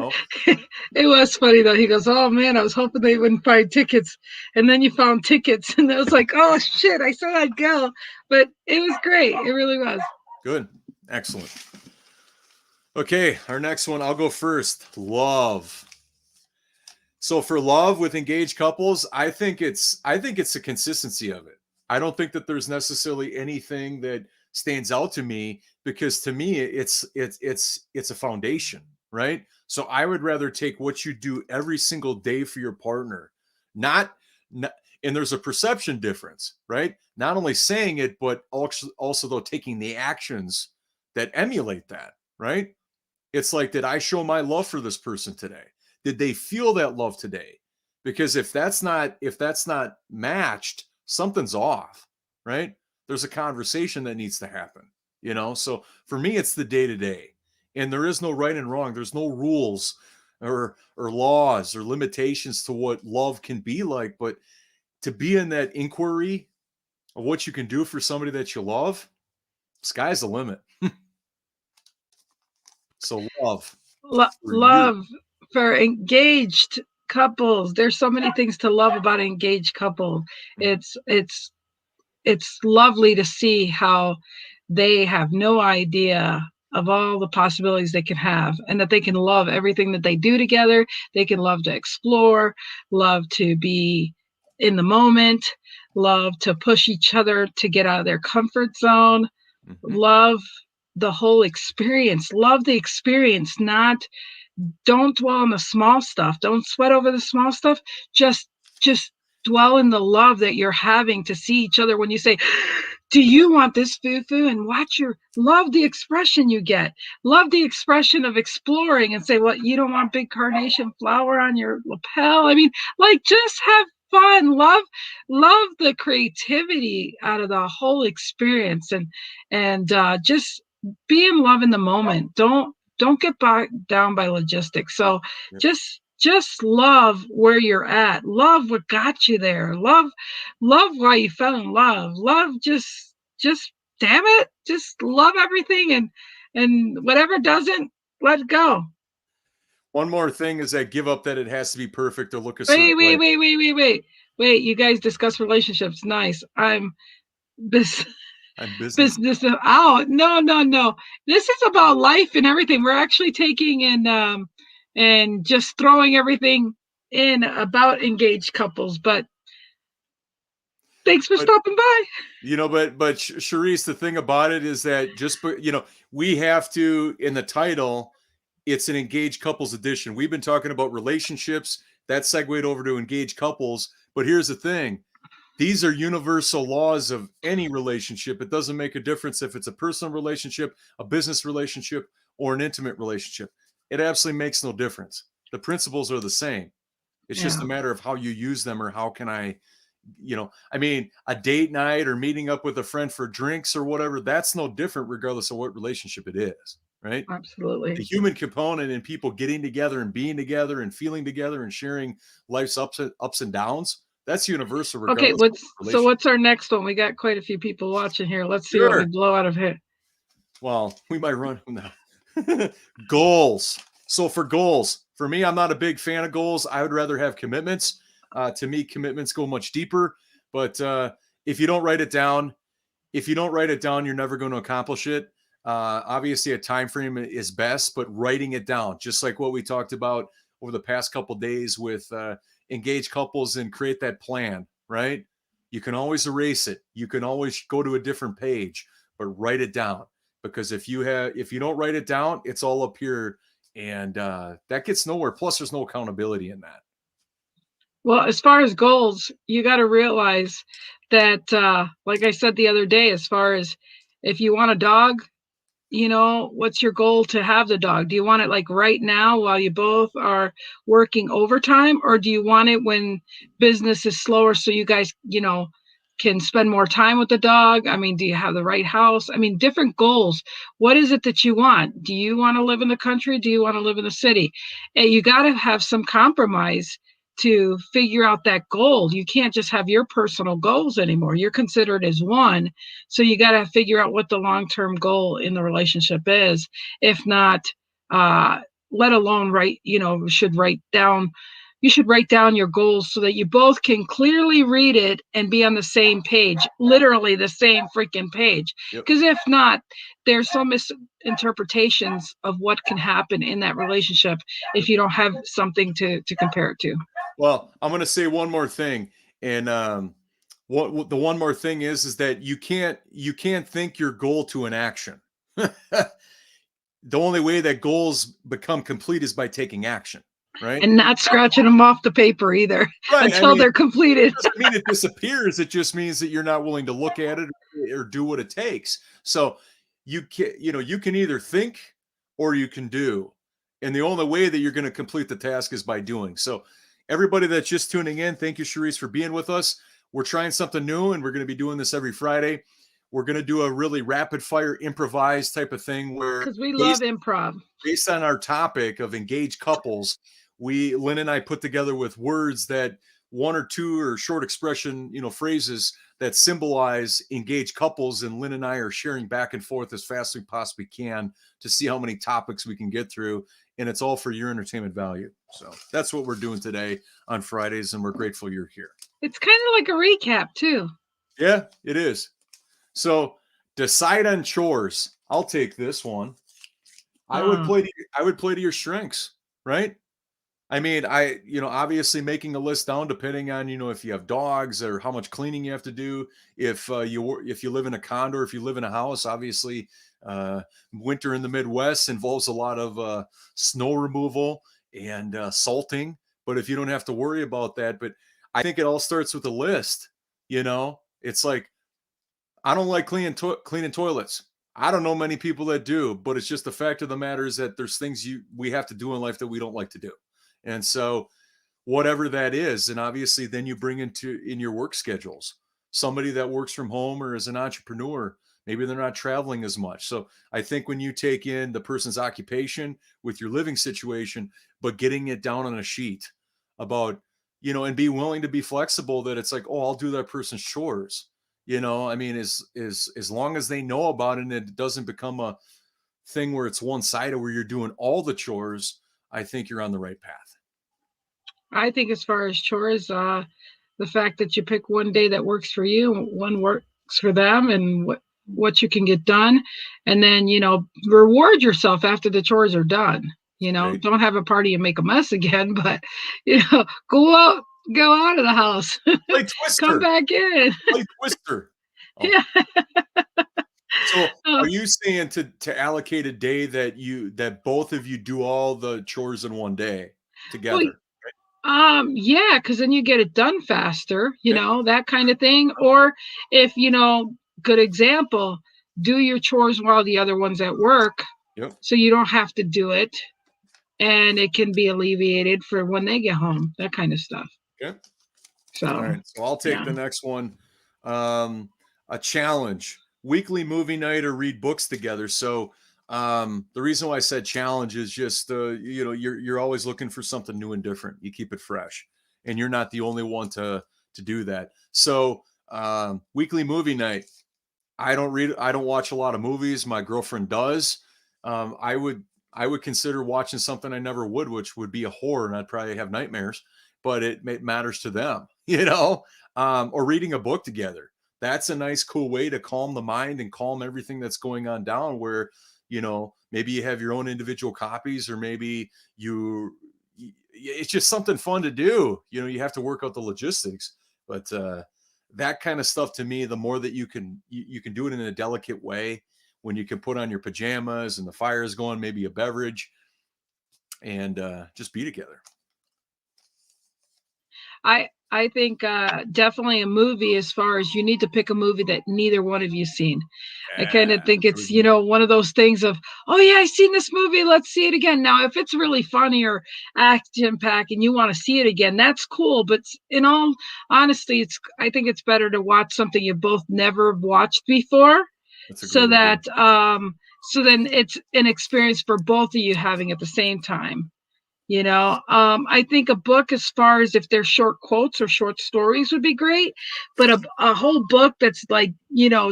[SPEAKER 1] It was funny though. He goes, oh man, I was hoping they wouldn't find tickets. And then you found tickets. And I was like, oh shit, I said I'd go. But it was great. It really was.
[SPEAKER 2] Good. Excellent. Okay, our next one, I'll go first. Love. So for love with engaged couples, I think it's the consistency of it. I don't think that there's necessarily anything that stands out to me because to me it's a foundation, right? So I would rather take what you do every single day for your partner, not, not and there's a perception difference, right? Not only saying it, but also though taking the actions that emulate that, right? It's like, did I show my love for this person today? Did they feel that love today? Because if that's not matched, something's off, right? There's a conversation that needs to happen. So for me, it's the day to day, and there is no right and wrong. There's no rules or laws or limitations to what love can be like. But to be in that inquiry of what you can do for somebody that you love, sky's the limit. So love for you.
[SPEAKER 1] Love for engaged couples. There's so many things to love about an engaged couple.
[SPEAKER 2] Mhm.
[SPEAKER 1] It's lovely to see how they have no idea of all the possibilities they can have and that they can love everything that they do together. They can love to explore, love to be in the moment, love to push each other to get out of their comfort zone,
[SPEAKER 2] Mhm.
[SPEAKER 1] love the whole experience, love the experience, not don't dwell on the small stuff. Don't sweat over the small stuff. Just just dwell in the love that you're having to see each other when you say, do you want this foo-foo? And watch your love the expression you get. Love the expression of exploring and say, well, you don't want big carnation flower on your lapel. I mean, like just have fun. Love the creativity out of the whole experience and just be in love in the moment. Don't get bogged down by logistics. So
[SPEAKER 2] Yep.
[SPEAKER 1] just love where you're at. Love what got you there. Love why you fell in love. Love just damn it, just love everything and whatever doesn't, let go.
[SPEAKER 2] One more thing is that give up that it has to be perfect or look a certain
[SPEAKER 1] Wait, wait,
[SPEAKER 2] way.
[SPEAKER 1] wait, wait, wait, wait. Wait, you guys discuss relationships. Nice. I'm this
[SPEAKER 2] I'm business.
[SPEAKER 1] business out. No, no, no. This is about life and everything. We're actually taking and just throwing everything in about engaged couples. But thanks for
[SPEAKER 2] But
[SPEAKER 1] stopping by.
[SPEAKER 2] Charisse, the thing about it is that we have to in the title. It's an engaged couples edition. We've been talking about relationships. That segued over to engaged couples. But here's the thing: these are universal laws of any relationship. It doesn't make a difference if it's a personal relationship, a business relationship, or an intimate relationship. It absolutely makes no difference. The principles are the same. It's just
[SPEAKER 1] Yeah,
[SPEAKER 2] a matter of how you use them or how can I mean, a date night or meeting up with a friend for drinks or whatever, that's no different regardless of what relationship it is, right? The
[SPEAKER 1] absolutely.
[SPEAKER 2] human component and people getting together and being together and feeling together and sharing life's ups and downs, that's universal
[SPEAKER 1] Okay,
[SPEAKER 2] regardless of what relationship.
[SPEAKER 1] what's our next one? We got quite a few people watching here. Let's see what we
[SPEAKER 2] Sure.
[SPEAKER 1] blow out of here.
[SPEAKER 2] Well, we might run now. Goals. So for goals, for me, I'm not a big fan of goals. I would rather have commitments. To me, commitments go much deeper. But if you don't write it down, you're never going to accomplish it. Obviously, a time frame is best, but writing it down, just like what we talked about over the past couple of days with engaged couples, and create that plan. Right? You can always erase it. You can always go to a different page, but write it down. Because if you don't write it down, it's all up here, and that gets nowhere. Plus, there's no accountability in that.
[SPEAKER 1] Well, as far as goals, you got to realize that, like I said the other day, as far as if you want a dog, what's your goal to have the dog? Do you want it like right now while you both are working overtime, or do you want it when business is slower so you guys, can spend more time with the dog? I mean, do you have the right house? I mean, different goals. What is it that you want? Do you want to live in the country? Do you want to live in the city? And you got to have some compromise to figure out that goal. You can't just have your personal goals anymore. You're considered as one. So you got to figure out what the long-term goal in the relationship is. If not, let alone you should write down your goals so that you both can clearly read it and be on the same page, literally the same freaking page. Because if not, there's some misinterpretations of what can happen in that relationship if you don't have something to compare it to.
[SPEAKER 2] Well, I'm going to say one more thing, and what the one more thing is that you can't think your goal to an action. The only way that goals become complete is by taking action, right?
[SPEAKER 1] And not scratching them off the paper either,
[SPEAKER 2] right.
[SPEAKER 1] until they're completed.
[SPEAKER 2] It doesn't mean it disappears. It just means that you're not willing to look at it or do what it takes. So you can either think or you can do. And the only way that you're going to complete the task is by doing. So everybody that's just tuning in, thank you, Charisse, for being with us. We're trying something new, and we're going to be doing this every Friday. We're going to do a really rapid fire improvised type of thing where,
[SPEAKER 1] because we love improv,
[SPEAKER 2] based on our topic of engaged couples, Lynn and I put together with words that one or two or short expression, phrases that symbolize engaged couples. And Lynn and I are sharing back and forth as fast as we possibly can to see how many topics we can get through. And it's all for your entertainment value. So that's what we're doing today on Fridays. And we're grateful you're here.
[SPEAKER 1] It's kind of like a recap too.
[SPEAKER 2] Yeah, it is. So decide on chores. I'll take this one. I would play to your strengths, right? I mean, obviously making a list down depending on, if you have dogs or how much cleaning you have to do. If you live in a condo or if you live in a house, obviously winter in the Midwest involves a lot of snow removal and salting. But if you don't have to worry about that, but I think it all starts with a list. It's like, I don't like cleaning toilets. I don't know many people that do, but it's just the fact of the matter is that there's things we have to do in life that we don't like to do. And so whatever that is, and obviously then you bring in your work schedules, somebody that works from home or is an entrepreneur, maybe they're not traveling as much. So I think when you take in the person's occupation with your living situation, but getting it down on a sheet about, and be willing to be flexible, that it's like, oh, I'll do that person's chores. I mean, as long as they know about it and it doesn't become a thing where it's one-sided where you're doing all the chores, I think you're on the right path.
[SPEAKER 1] I think as far as chores, the fact that you pick one day that works for you, one works for them, and what you can get done, and then reward yourself after the chores are done. Right. Don't have a party and make a mess again, but go out of the house,
[SPEAKER 2] play Twister,
[SPEAKER 1] come back in,
[SPEAKER 2] play Twister.
[SPEAKER 1] Oh. Yeah.
[SPEAKER 2] So are you saying to allocate a day that both of you do all the chores in one day together?
[SPEAKER 1] Well, yeah, because then you get it done faster, that kind of thing. Or if, good example, do your chores while the other one's at work.
[SPEAKER 2] Yep.
[SPEAKER 1] So you don't have to do it. And it can be alleviated for when they get home, that kind of stuff.
[SPEAKER 2] Okay.
[SPEAKER 1] So,
[SPEAKER 2] all right. So I'll take the next one. A challenge. Weekly movie night or read books together. So the reason why I said challenge is just you're always looking for something new and different. You keep it fresh, and you're not the only one to do that. So weekly movie night. I don't watch a lot of movies. My girlfriend does. I would I would consider watching something I never would, which would be a horror, and I'd probably have nightmares, but it matters to them, or reading a book together. That's a nice, cool way to calm the mind and calm everything that's going on down where, maybe you have your own individual copies, or maybe it's just something fun to do. You have to work out the logistics, but that kind of stuff, to me, the more that you can do it in a delicate way, when you can put on your pajamas and the fire is going, maybe a beverage, and just be together.
[SPEAKER 1] I think definitely a movie, as far as you need to pick a movie that neither one of you's seen. I kind of think it's, one of those things of, oh yeah, I seen this movie, let's see it again. Now, if it's really funny or action packed and you want to see it again, that's cool. But in all honesty, I think it's better to watch something you both never watched before, so that so then it's an experience for both of you having at the same time. I think a book, as far as if they're short quotes or short stories, would be great. But a whole book that's like,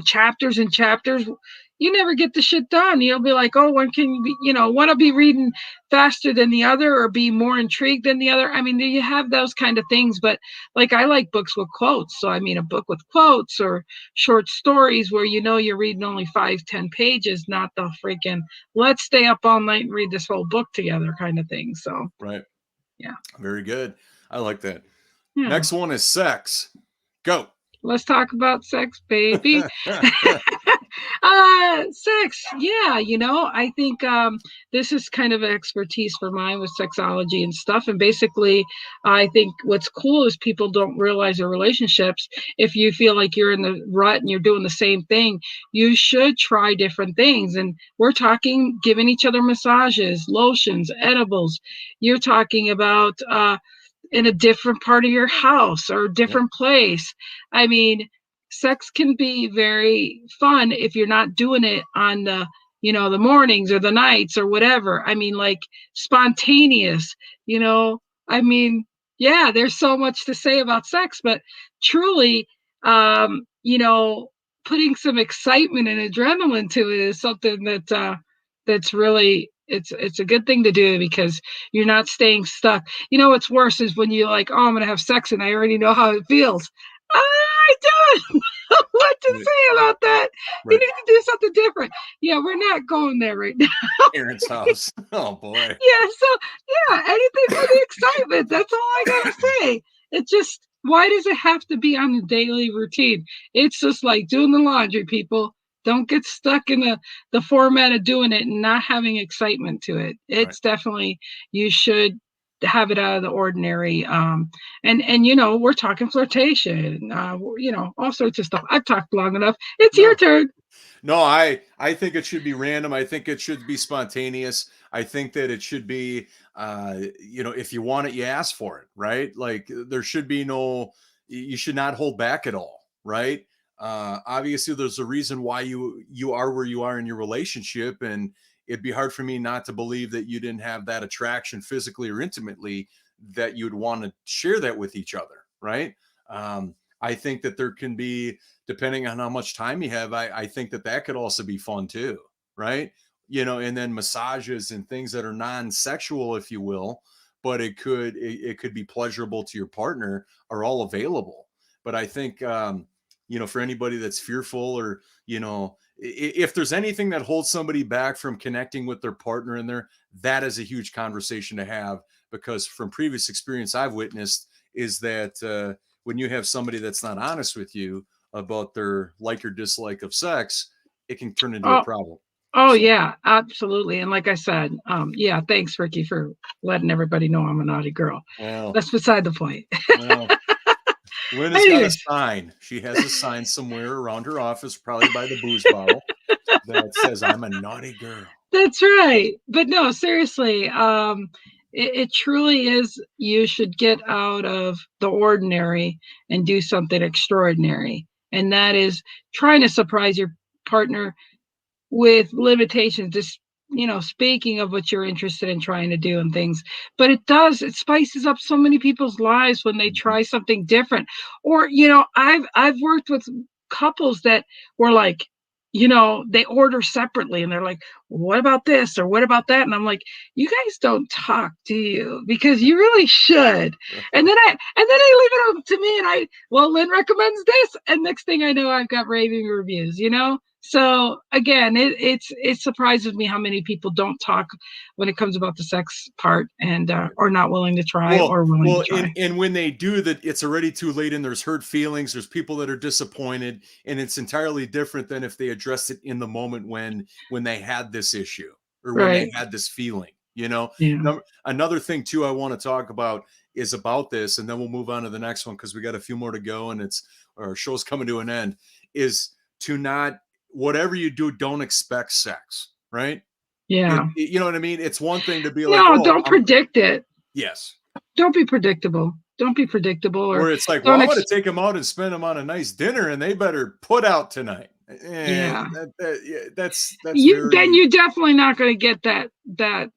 [SPEAKER 1] chapters and chapters, you never get the shit done. You'll be like, oh, one can be, one will be reading faster than the other or be more intrigued than the other. I mean, you have those kind of things. But like, I like books with quotes. So, I mean, a book with quotes or short stories where, you're reading only 5-10 pages, not the freaking let's stay up all night and read this whole book together kind of thing. So,
[SPEAKER 2] right.
[SPEAKER 1] Yeah.
[SPEAKER 2] Very good. I like that.
[SPEAKER 1] Yeah.
[SPEAKER 2] Next one is sex. Go.
[SPEAKER 1] Let's talk about sex, baby. Sex. Yeah. I think this is kind of an expertise for mine with sexology and stuff. And basically, I think what's cool is people don't realize their relationships. If you feel like you're in the rut and you're doing the same thing, you should try different things. And we're talking giving each other massages, lotions, edibles. You're talking about in a different part of your house or a different place. I mean, sex can be very fun if you're not doing it on the mornings or the nights or whatever. I mean, like spontaneous, I mean, yeah, there's so much to say about sex, but truly, putting some excitement and adrenaline to it is something that's really, it's a good thing to do, because you're not staying stuck. What's worse is when you're like, oh, I'm gonna have sex and I already know how it feels. I don't know what to say about that. Right. You need to do something different. Yeah, we're not going there right now.
[SPEAKER 2] Parents' house. Oh boy.
[SPEAKER 1] Yeah, so yeah, anything for the excitement. That's all I gotta say. It just, why does it have to be on the daily routine? It's just like doing the laundry, people. Don't get stuck in the format of doing it and not having excitement to it. It's right. Definitely, you should have it out of the ordinary. And we're talking flirtation, all sorts of stuff. I've talked long enough. It's your turn.
[SPEAKER 2] No, I think it should be random. I think it should be spontaneous. I think that it should be, if you want it, you ask for it, right? Like there should be you should not hold back at all, right? Obviously there's a reason why you are where you are in your relationship, and it'd be hard for me not to believe that you didn't have that attraction physically or intimately, that you'd want to share that with each other, right? I think that there can be, depending on how much time you have, I think that could also be fun too, right? And then massages and things that are non-sexual, if you will, but it could be pleasurable to your partner, are all available. But I think, for anybody that's fearful, or, if there's anything that holds somebody back from connecting with their partner in there, that is a huge conversation to have, because from previous experience I've witnessed is that when you have somebody that's not honest with you about their like or dislike of sex, it can turn into a problem.
[SPEAKER 1] Oh, so. Yeah, absolutely. And like I said, yeah, thanks, Ricky, for letting everybody know I'm a naughty girl. Well, that's beside the point. Well,
[SPEAKER 2] Lynn has got a sign. She has a sign somewhere around her office, probably by the booze bottle, that says, I'm a naughty girl.
[SPEAKER 1] That's right. But no, seriously, it truly is. You should get out of the ordinary and do something extraordinary. And that is trying to surprise your partner with limitations, just, speaking of what you're interested in trying to do and things. But it spices up so many people's lives when they try something different. Or, I've worked with couples that were like, they order separately and they're like, what about this or what about that? And I'm like, you guys don't talk, do you? Because you really should. And then I leave it up to me and well, Lynn recommends this. And next thing I know, I've got raving reviews, So again, it surprises me how many people don't talk when it comes about the sex part and or not willing to try or willing to try.
[SPEAKER 2] And when they do that, it's already too late and there's hurt feelings. There's people that are disappointed, and it's entirely different than if they addressed it in the moment when they had this issue or when they had this feeling.
[SPEAKER 1] Yeah.
[SPEAKER 2] Another thing too I want to talk about is about this, and then we'll move on to the next one because we got a few more to go and our show's coming to an end, is to not, whatever you do, don't expect sex, right?
[SPEAKER 1] Yeah.
[SPEAKER 2] You know what I mean? It's one thing to be like,
[SPEAKER 1] no, don't predict it.
[SPEAKER 2] Yes.
[SPEAKER 1] Don't be predictable. Don't be predictable.
[SPEAKER 2] Or it's like, well, I'm going to take them out and spend them on a nice dinner and they better put out tonight.
[SPEAKER 1] Yeah.
[SPEAKER 2] That's
[SPEAKER 1] then you're definitely not going to get that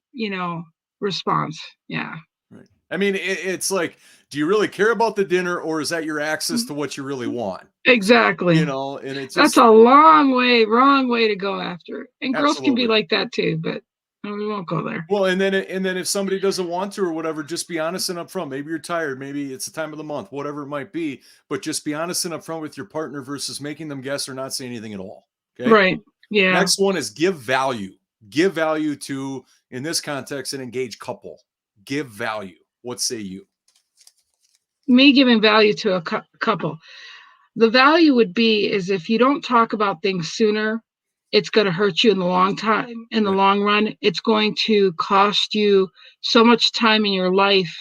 [SPEAKER 1] response. Yeah.
[SPEAKER 2] Right. I mean, it's like, do you really care about the dinner, or is that your access to what you really want?
[SPEAKER 1] Exactly.
[SPEAKER 2] And it's
[SPEAKER 1] that's a wrong way to go after. And girls can be like that too, but we won't go there.
[SPEAKER 2] Well, and then if somebody doesn't want to or whatever, just be honest and upfront. Maybe you're tired. Maybe it's the time of the month, whatever it might be. But just be honest and upfront with your partner versus making them guess or not say anything at all. Okay.
[SPEAKER 1] Right. Yeah.
[SPEAKER 2] Next one is give value. Give value to, in this context, an engaged couple. Give value. What say you?
[SPEAKER 1] Me giving value to a couple. The value would be is if you don't talk about things sooner, it's going to hurt you in the long run. It's going to cost you so much time in your life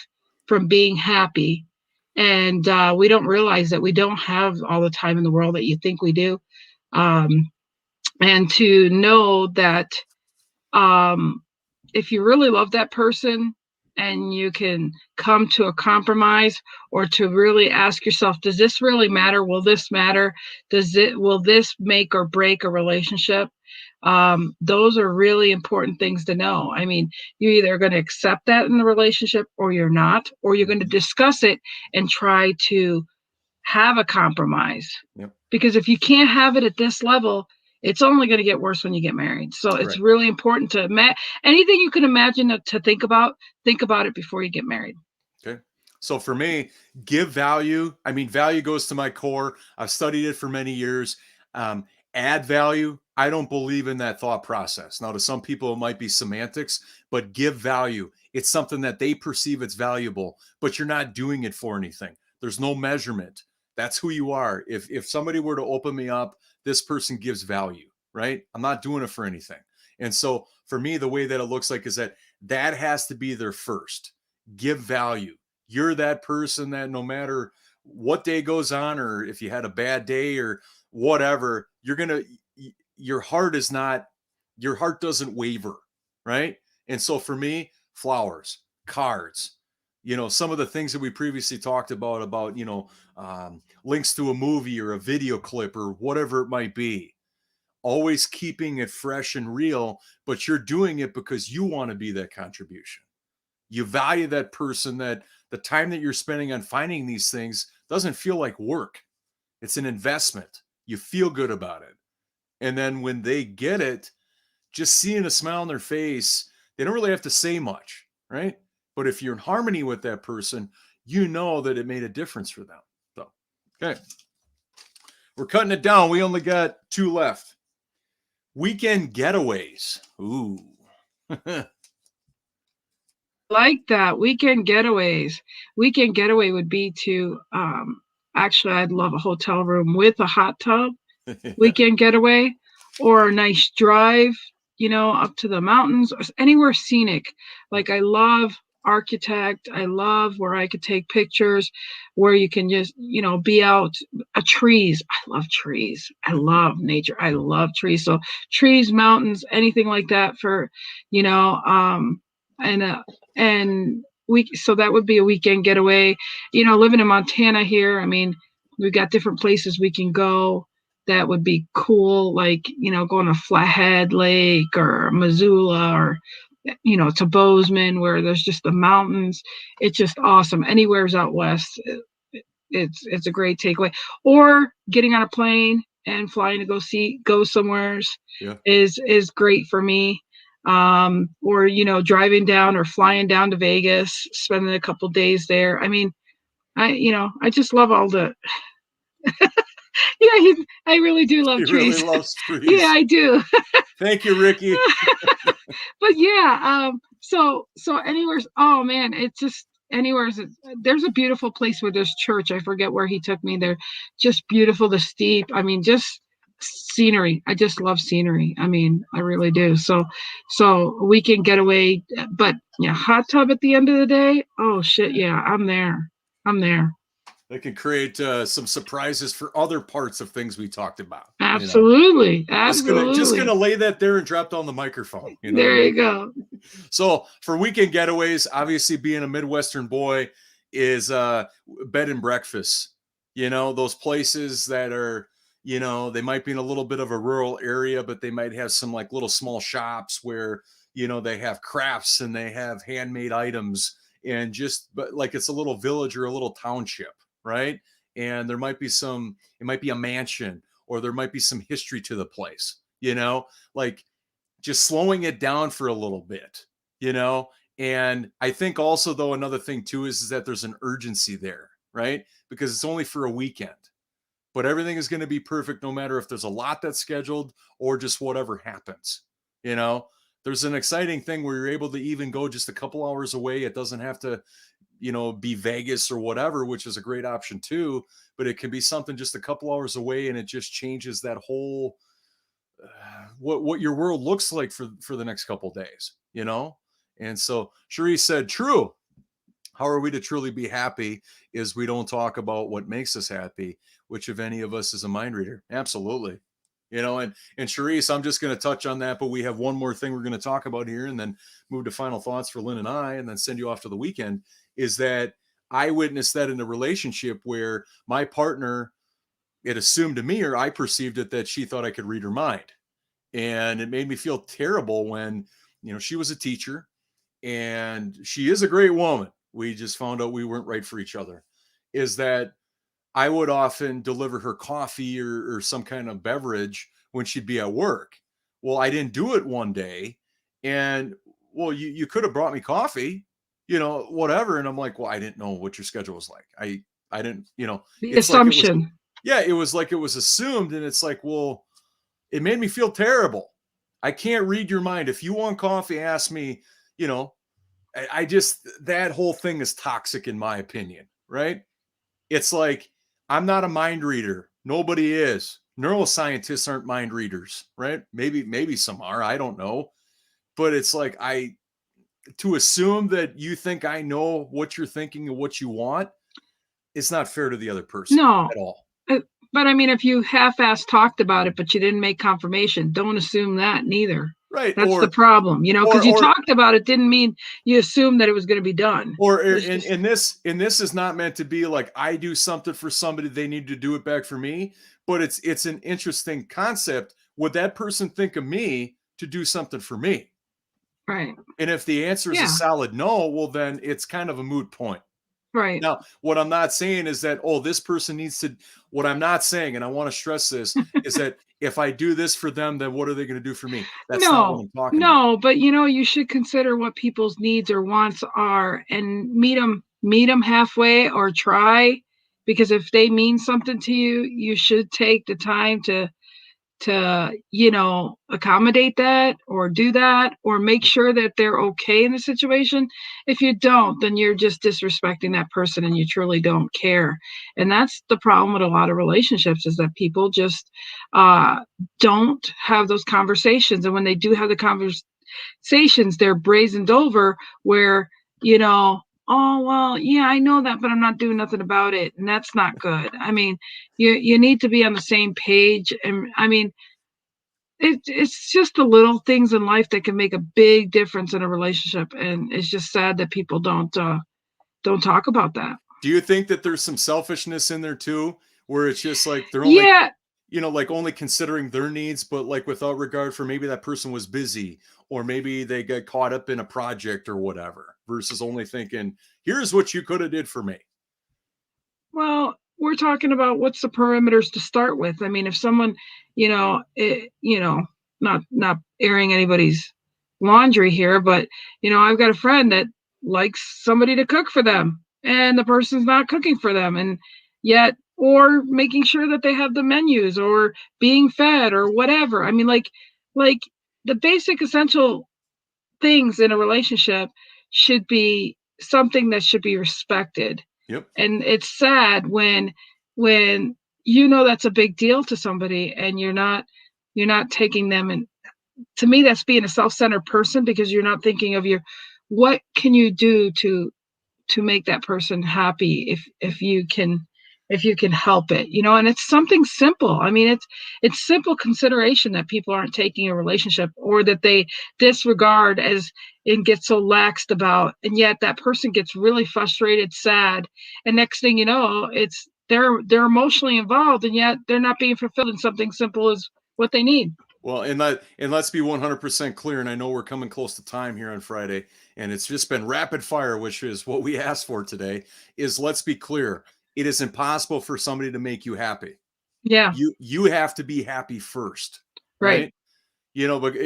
[SPEAKER 1] from being happy. And we don't realize that we don't have all the time in the world that you think we do. And to know that if you really love that person, and you can come to a compromise, or to really ask yourself, does this really matter? Will this matter? Will this make or break a relationship? Those are really important things to know. I mean, you're either going to accept that in the relationship or you're not, or you're going to discuss it and try to have a compromise.
[SPEAKER 2] Yep.
[SPEAKER 1] Because if you can't have it at this level, it's only going to get worse when you get married. So it's really important to anything you can imagine to think about it before you get married.
[SPEAKER 2] Okay. So for me, give value. I mean, value goes to my core. I've studied it for many years. Add value. I don't believe in that thought process. Now, to some people, it might be semantics, but give value. It's something that they perceive it's valuable, but you're not doing it for anything. There's no measurement. That's who you are. If somebody were to open me up, this person gives value, right? I'm not doing it for anything. And so for me, the way that it looks like is that has to be their first. Give value. You're that person that no matter what day goes on, or if you had a bad day or whatever, your heart doesn't waver, right? And so for me, flowers, cards, some of the things that we previously talked about, links to a movie or a video clip or whatever it might be, always keeping it fresh and real, but you're doing it because you want to be that contribution. You value that person, that the time that you're spending on finding these things doesn't feel like work. It's an investment. You feel good about it. And then when they get it, just seeing a smile on their face, they don't really have to say much, right? But if you're in harmony with that person, you know that it made a difference for them. So, okay. We're cutting it down. We only got 2 left. Weekend getaways. Ooh.
[SPEAKER 1] Like that. Weekend getaways. Weekend getaway would be to, actually, I'd love a hotel room with a hot tub. Weekend getaway, or a nice drive, up to the mountains, or anywhere scenic. Like, I love architect. I love where I could take pictures, where you can just, be out. Trees. I love trees. I love nature. I love trees. So trees, mountains, anything like that for, so that would be a weekend getaway. Living in Montana here, I mean, we've got different places we can go that would be cool, like, going to Flathead Lake or Missoula, or, to Bozeman, where there's just the mountains. It's just awesome. Anywhere's out west, it's a great takeaway. Or getting on a plane and flying to go somewheres
[SPEAKER 2] Yeah.
[SPEAKER 1] is great for me. Or driving down or flying down to Vegas, spending a couple days there. I mean, I just love all the yeah, I really do love
[SPEAKER 2] He really
[SPEAKER 1] trees.
[SPEAKER 2] loves
[SPEAKER 1] Yeah,
[SPEAKER 2] trees.
[SPEAKER 1] I do.
[SPEAKER 2] Thank you, Ricky.
[SPEAKER 1] But yeah, so anywhere's, oh man, it's just anywhere's. There's a beautiful place where there's church. I forget where he took me. They're just beautiful. The steep. I mean, just scenery. I just love scenery. I mean, I really do. So we can get away. But yeah, hot tub at the end of the day. Oh shit, yeah, I'm there. I'm there.
[SPEAKER 2] That can create some surprises for other parts of things we talked about.
[SPEAKER 1] Absolutely,
[SPEAKER 2] Just
[SPEAKER 1] absolutely.
[SPEAKER 2] gonna lay that there and drop down the microphone. You know what I
[SPEAKER 1] There
[SPEAKER 2] mean?
[SPEAKER 1] you go.
[SPEAKER 2] So for weekend getaways, obviously being a Midwestern boy is bed and breakfast. Those places that are, they might be in a little bit of a rural area, but they might have some like little small shops where, they have crafts and they have handmade items and but like it's a little village or a little township, right? And it might be a mansion or there might be some history to the place, like just slowing it down for a little bit, you know? And I think also though another thing too is that there's an urgency there, right? Because it's only for a weekend. But everything is going to be perfect no matter if there's a lot that's scheduled or just whatever happens. You know, there's an exciting thing where you're able to even go just a couple hours away. It doesn't have to, be Vegas or whatever, which is a great option too, but it can be something just a couple hours away and it just changes that whole what your world looks like for the next couple days. And so Cherie said, true. How are we to truly be happy is we don't talk about what makes us happy, which of any of us is a mind reader. Absolutely. And Charisse, I'm just going to touch on that, but we have one more thing we're going to talk about here and then move to final thoughts for Lynn and I, and then send you off to the weekend, is that I witnessed that in a relationship where my partner, it assumed to me, or I perceived it, that she thought I could read her mind. And it made me feel terrible when, she was a teacher and she is a great woman. We just found out we weren't right for each other. Is that I would often deliver her coffee or some kind of beverage when she'd be at work. Well, I didn't do it one day. And well, you could have brought me coffee, whatever. And I'm like, well, I didn't know what your schedule was like. I didn't,
[SPEAKER 1] The
[SPEAKER 2] it's like it was,
[SPEAKER 1] assumption.
[SPEAKER 2] yeah, it was like it was assumed. And it's like, well, it made me feel terrible. I can't read your mind. If you want coffee, ask me, I just, that whole thing is toxic in my opinion, right? It's like, I'm not a mind reader. Nobody is. Neuroscientists aren't mind readers, right? Maybe some are. I don't know. But it's like, to assume that you think I know what you're thinking and what you want, it's not fair to the other person
[SPEAKER 1] No.
[SPEAKER 2] at all.
[SPEAKER 1] But I mean, if you half-ass talked about it, but you didn't make confirmation, don't assume that neither.
[SPEAKER 2] Right.
[SPEAKER 1] That's the problem, because you talked about it didn't mean you assumed that it was going to be done.
[SPEAKER 2] And this is not meant to be like I do something for somebody, they need to do it back for me. But it's an interesting concept. Would that person think of me to do something for me?
[SPEAKER 1] Right.
[SPEAKER 2] And if the answer is a solid no, well, then it's kind of a moot point.
[SPEAKER 1] Right.
[SPEAKER 2] Now, what I'm not saying is that, this person needs to, what I'm not saying, and I want to stress this, is that if I do this for them, then what are they going to do for me? That's not what I'm talking about.
[SPEAKER 1] No, but you should consider what people's needs or wants are and meet them halfway or try, because if they mean something to you, you should take the time to accommodate that or do that or make sure that they're okay in the situation. If you don't, then you're just disrespecting that person and you truly don't care. And that's the problem with a lot of relationships, is that people just don't have those conversations. And when they do have the conversations, they're brazened over where, oh, well, yeah, I know that, but I'm not doing nothing about it. And that's not good. I mean, you need to be on the same page. And I mean, it's just the little things in life that can make a big difference in a relationship. And it's just sad that people don't talk about that.
[SPEAKER 2] Do you think that there's some selfishness in there too, where it's just like they're only, like only considering their needs, but like without regard for maybe that person was busy or maybe they got caught up in a project or whatever, versus only thinking, here's what you could have did for me?
[SPEAKER 1] Well, we're talking about what's the perimeters to start with. I mean, if someone, not airing anybody's laundry here, but I've got a friend that likes somebody to cook for them, and the person's not cooking for them, and yet, or making sure that they have the menus, or being fed, or whatever. I mean, like the basic essential things in a relationship should be something that should be respected.
[SPEAKER 2] Yep.
[SPEAKER 1] And it's sad when that's a big deal to somebody, and you're not taking them. And to me, that's being a self-centered person, because you're not thinking of what can you do to make that person happy, if you can help it. And it's something simple. I mean, it's simple consideration that people aren't taking a relationship, or that they disregard as and get so laxed about, and yet that person gets really frustrated, sad, and next thing you know, it's they're emotionally involved, and yet they're not being fulfilled in something simple as what they need.
[SPEAKER 2] Well, and let's be 100% clear, and I know we're coming close to time here on Friday, and it's just been rapid fire, which is what we asked for today, is let's be clear. It is impossible for somebody to make you happy.
[SPEAKER 1] Yeah.
[SPEAKER 2] You have to be happy first,
[SPEAKER 1] Right.
[SPEAKER 2] right? But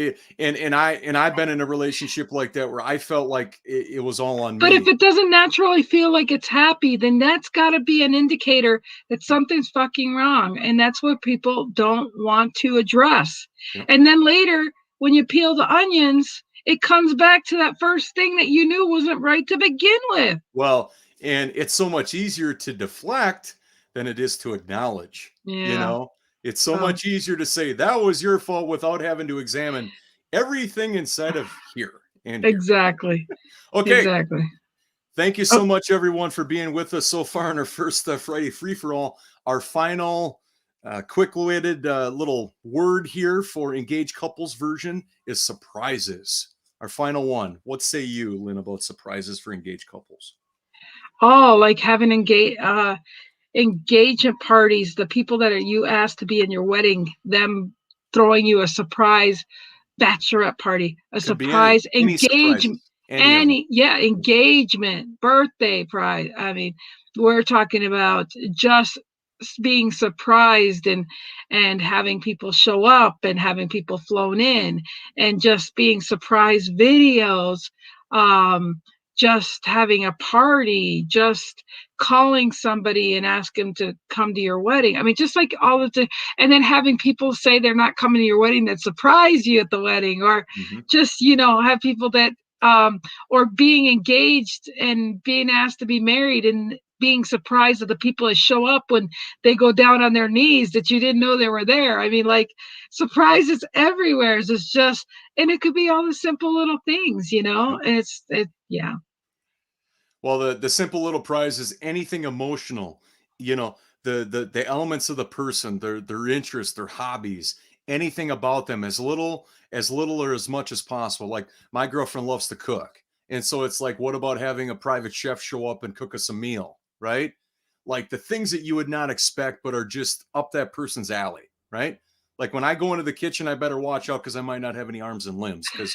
[SPEAKER 2] I've been in a relationship like that where I felt like it was all on
[SPEAKER 1] But if
[SPEAKER 2] me.
[SPEAKER 1] it doesn't naturally feel like it's happy, then that's got to be an indicator that something's fucking wrong. And that's what people don't want to address.
[SPEAKER 2] Yep.
[SPEAKER 1] And then later, when you peel the onions, it comes back to that first thing that you knew wasn't right to begin with.
[SPEAKER 2] Well, and it's so much easier to deflect than it is to acknowledge.
[SPEAKER 1] Yeah.
[SPEAKER 2] It's so much easier to say that was your fault without having to examine everything inside of here and here.
[SPEAKER 1] Exactly.
[SPEAKER 2] Okay.
[SPEAKER 1] Exactly.
[SPEAKER 2] Thank you so much, everyone, for being with us so far on our first Friday Free for All. Our final quick-witted little word here for engaged couples version is surprises. Our final one. What say you, Lynn, about surprises for engaged couples?
[SPEAKER 1] Oh, like having engagement parties, the people that you asked to be in your wedding, them throwing you a surprise bachelorette party, a
[SPEAKER 2] Could be
[SPEAKER 1] surprise
[SPEAKER 2] any
[SPEAKER 1] engagement,
[SPEAKER 2] surprises, any of them.
[SPEAKER 1] engagement, birthday prize. I mean, we're talking about just being surprised, and having people show up, and having people flown in, and just being surprise videos, um just having a party, just calling somebody and ask them to come to your wedding. I mean, just like all of the, and then having people say they're not coming to your wedding that surprise you at the wedding, or just, have people that, or being engaged and being asked to be married, and being surprised that the people that show up when they go down on their knees that you didn't know they were there. I mean, like, surprises everywhere. It's just, and it could be all the simple little things, and yeah.
[SPEAKER 2] Well, the simple little prize is anything emotional, the elements of the person, their interests, their hobbies, anything about them, as little or as much as possible. Like my girlfriend loves to cook. And so it's like, what about having a private chef show up and cook us a meal, right? Like the things that you would not expect, but are just up that person's alley, right? Like when I go into the kitchen, I better watch out because I might not have any arms and limbs. Because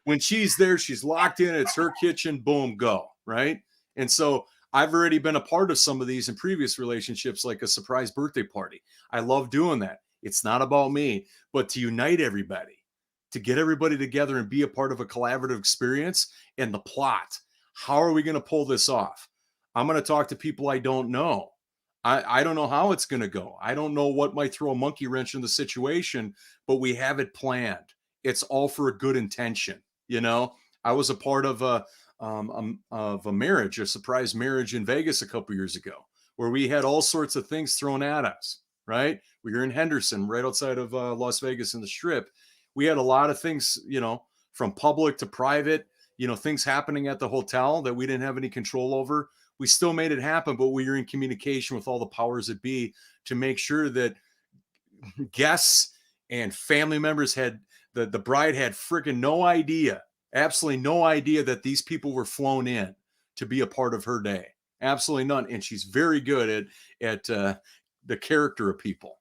[SPEAKER 2] when she's there, she's locked in. It's her kitchen. Boom, go. Right. And so I've already been a part of some of these in previous relationships, like a surprise birthday party. I love doing that. It's not about me, but to unite everybody, to get everybody together and be a part of a collaborative experience. And the plot. How are we going to pull this off? I'm going to talk to people I don't know. I don't know how it's going to go. I don't know what might throw a monkey wrench in the situation, but we have it planned. It's all for a good intention. I was a part of a marriage, a surprise marriage in Vegas a couple years ago, where we had all sorts of things thrown at us, right? We were in Henderson, right outside of Las Vegas in the Strip. We had a lot of things, from public to private, things happening at the hotel that we didn't have any control over. We still made it happen, but we were in communication with all the powers that be to make sure that guests and family members had, the bride had freaking no idea, absolutely no idea that these people were flown in to be a part of her day. Absolutely none. And she's very good at the character of people,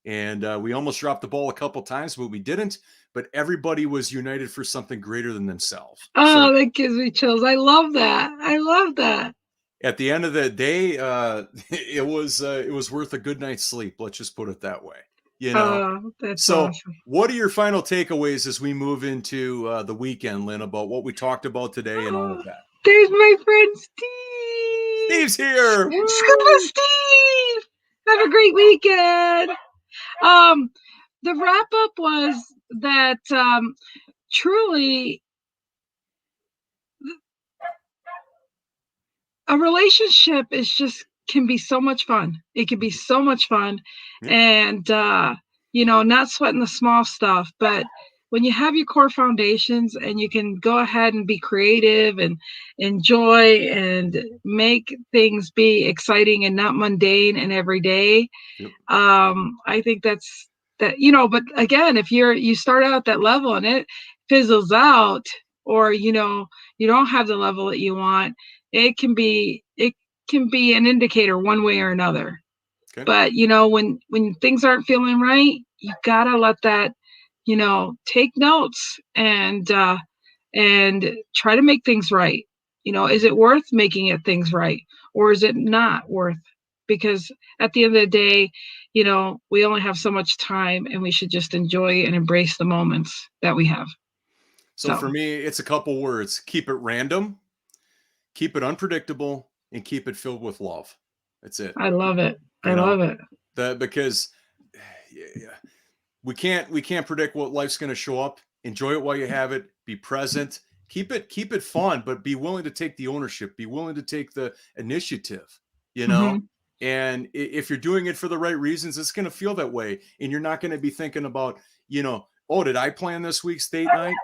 [SPEAKER 2] and we almost dropped the ball a couple times, but we didn't. But everybody was united for something greater than themselves.
[SPEAKER 1] Oh, that gives me chills. I love that. I love that.
[SPEAKER 2] at the end of the day, it was worth a good night's sleep. Let's just put it that way.
[SPEAKER 1] Oh, that's
[SPEAKER 2] So
[SPEAKER 1] awesome.
[SPEAKER 2] what are your final takeaways as we move into the weekend, Lynn, about what we talked about today and all of that?
[SPEAKER 1] There's my friend Steve.
[SPEAKER 2] Steve's here.
[SPEAKER 1] Scuba Steve. Have a great weekend. The wrap up was that truly a relationship is just can be so much fun. It can be so much fun.
[SPEAKER 2] Yeah.
[SPEAKER 1] And not sweating the small stuff, but when you have your core foundations and you can go ahead and be creative and enjoy and make things be exciting and not mundane and everyday.
[SPEAKER 2] Yep.
[SPEAKER 1] I think that's that, but again, if you start out at that level and it fizzles out, or you don't have the level that you want, it can be an indicator one way or another. Okay. But when things aren't feeling right, you gotta let that, take notes and try to make things right. Is it worth making it things right, or is it not worth? Because at the end of the day, we only have so much time, and we should just enjoy and embrace the moments that we have.
[SPEAKER 2] So for me, it's a couple words: keep it random, keep it unpredictable, and keep it filled with love. That's it.
[SPEAKER 1] I love it. I love it.
[SPEAKER 2] Because we can't predict what life's going to show up. Enjoy it while you have it. Be present. Keep it fun, but be willing to take the ownership. Be willing to take the initiative. Mm-hmm. And if you're doing it for the right reasons, it's going to feel that way. And you're not going to be thinking about, oh, did I plan this week's date night?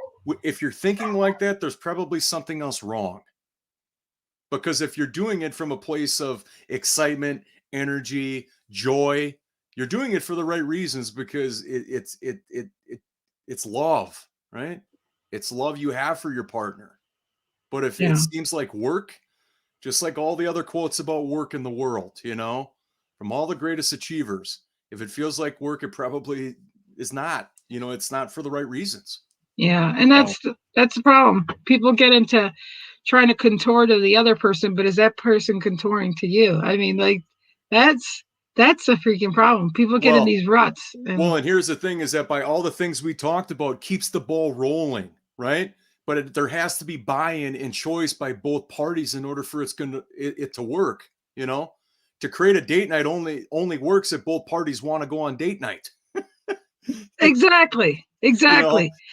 [SPEAKER 2] If you're thinking like that, there's probably something else wrong. Because if you're doing it from a place of excitement, energy, joy, you're doing it for the right reasons, because it's love, right? It's love you have for your partner. But if it seems like work, just like all the other quotes about work in the world, from all the greatest achievers, if it feels like work, it probably is not. It's not for the right reasons.
[SPEAKER 1] Yeah, and that's the problem. People get into trying to contour to the other person, but is that person contouring to you? I mean, like, that's a freaking problem. People get in these ruts.
[SPEAKER 2] And here's the thing, is that by all the things we talked about, keeps the ball rolling, right? But there has to be buy-in and choice by both parties in order for it to work. To create a date night only works if both parties want to go on date night.
[SPEAKER 1] Exactly.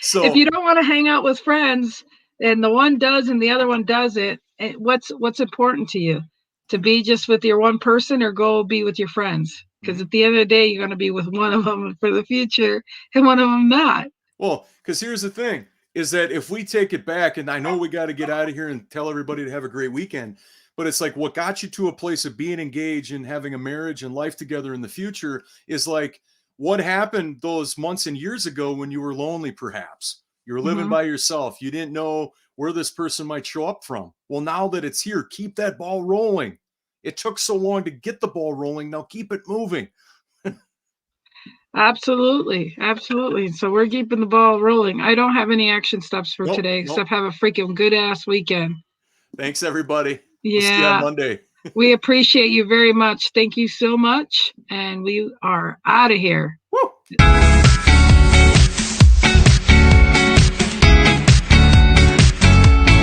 [SPEAKER 1] So if you don't want to hang out with friends, and the one does and the other one doesn't, what's important to you? To be just with your one person, or go be with your friends? Because at the end of the day, you're going to be with one of them for the future and one of them not.
[SPEAKER 2] Well, because here's the thing, is that if we take it back, and I know we got to get out of here and tell everybody to have a great weekend, but it's like, what got you to a place of being engaged and having a marriage and life together in the future is like, what happened those months and years ago when you were lonely, perhaps? You were living by yourself. You didn't know where this person might show up from. Well, now that it's here, keep that ball rolling. It took so long to get the ball rolling. Now keep it moving.
[SPEAKER 1] Absolutely. So we're keeping the ball rolling. I don't have any action steps for today, except have a freaking good ass weekend.
[SPEAKER 2] Thanks, everybody.
[SPEAKER 1] Yeah.
[SPEAKER 2] We'll see you on Monday.
[SPEAKER 1] We appreciate you very much. Thank you so much. And we are out of here.
[SPEAKER 2] Woo!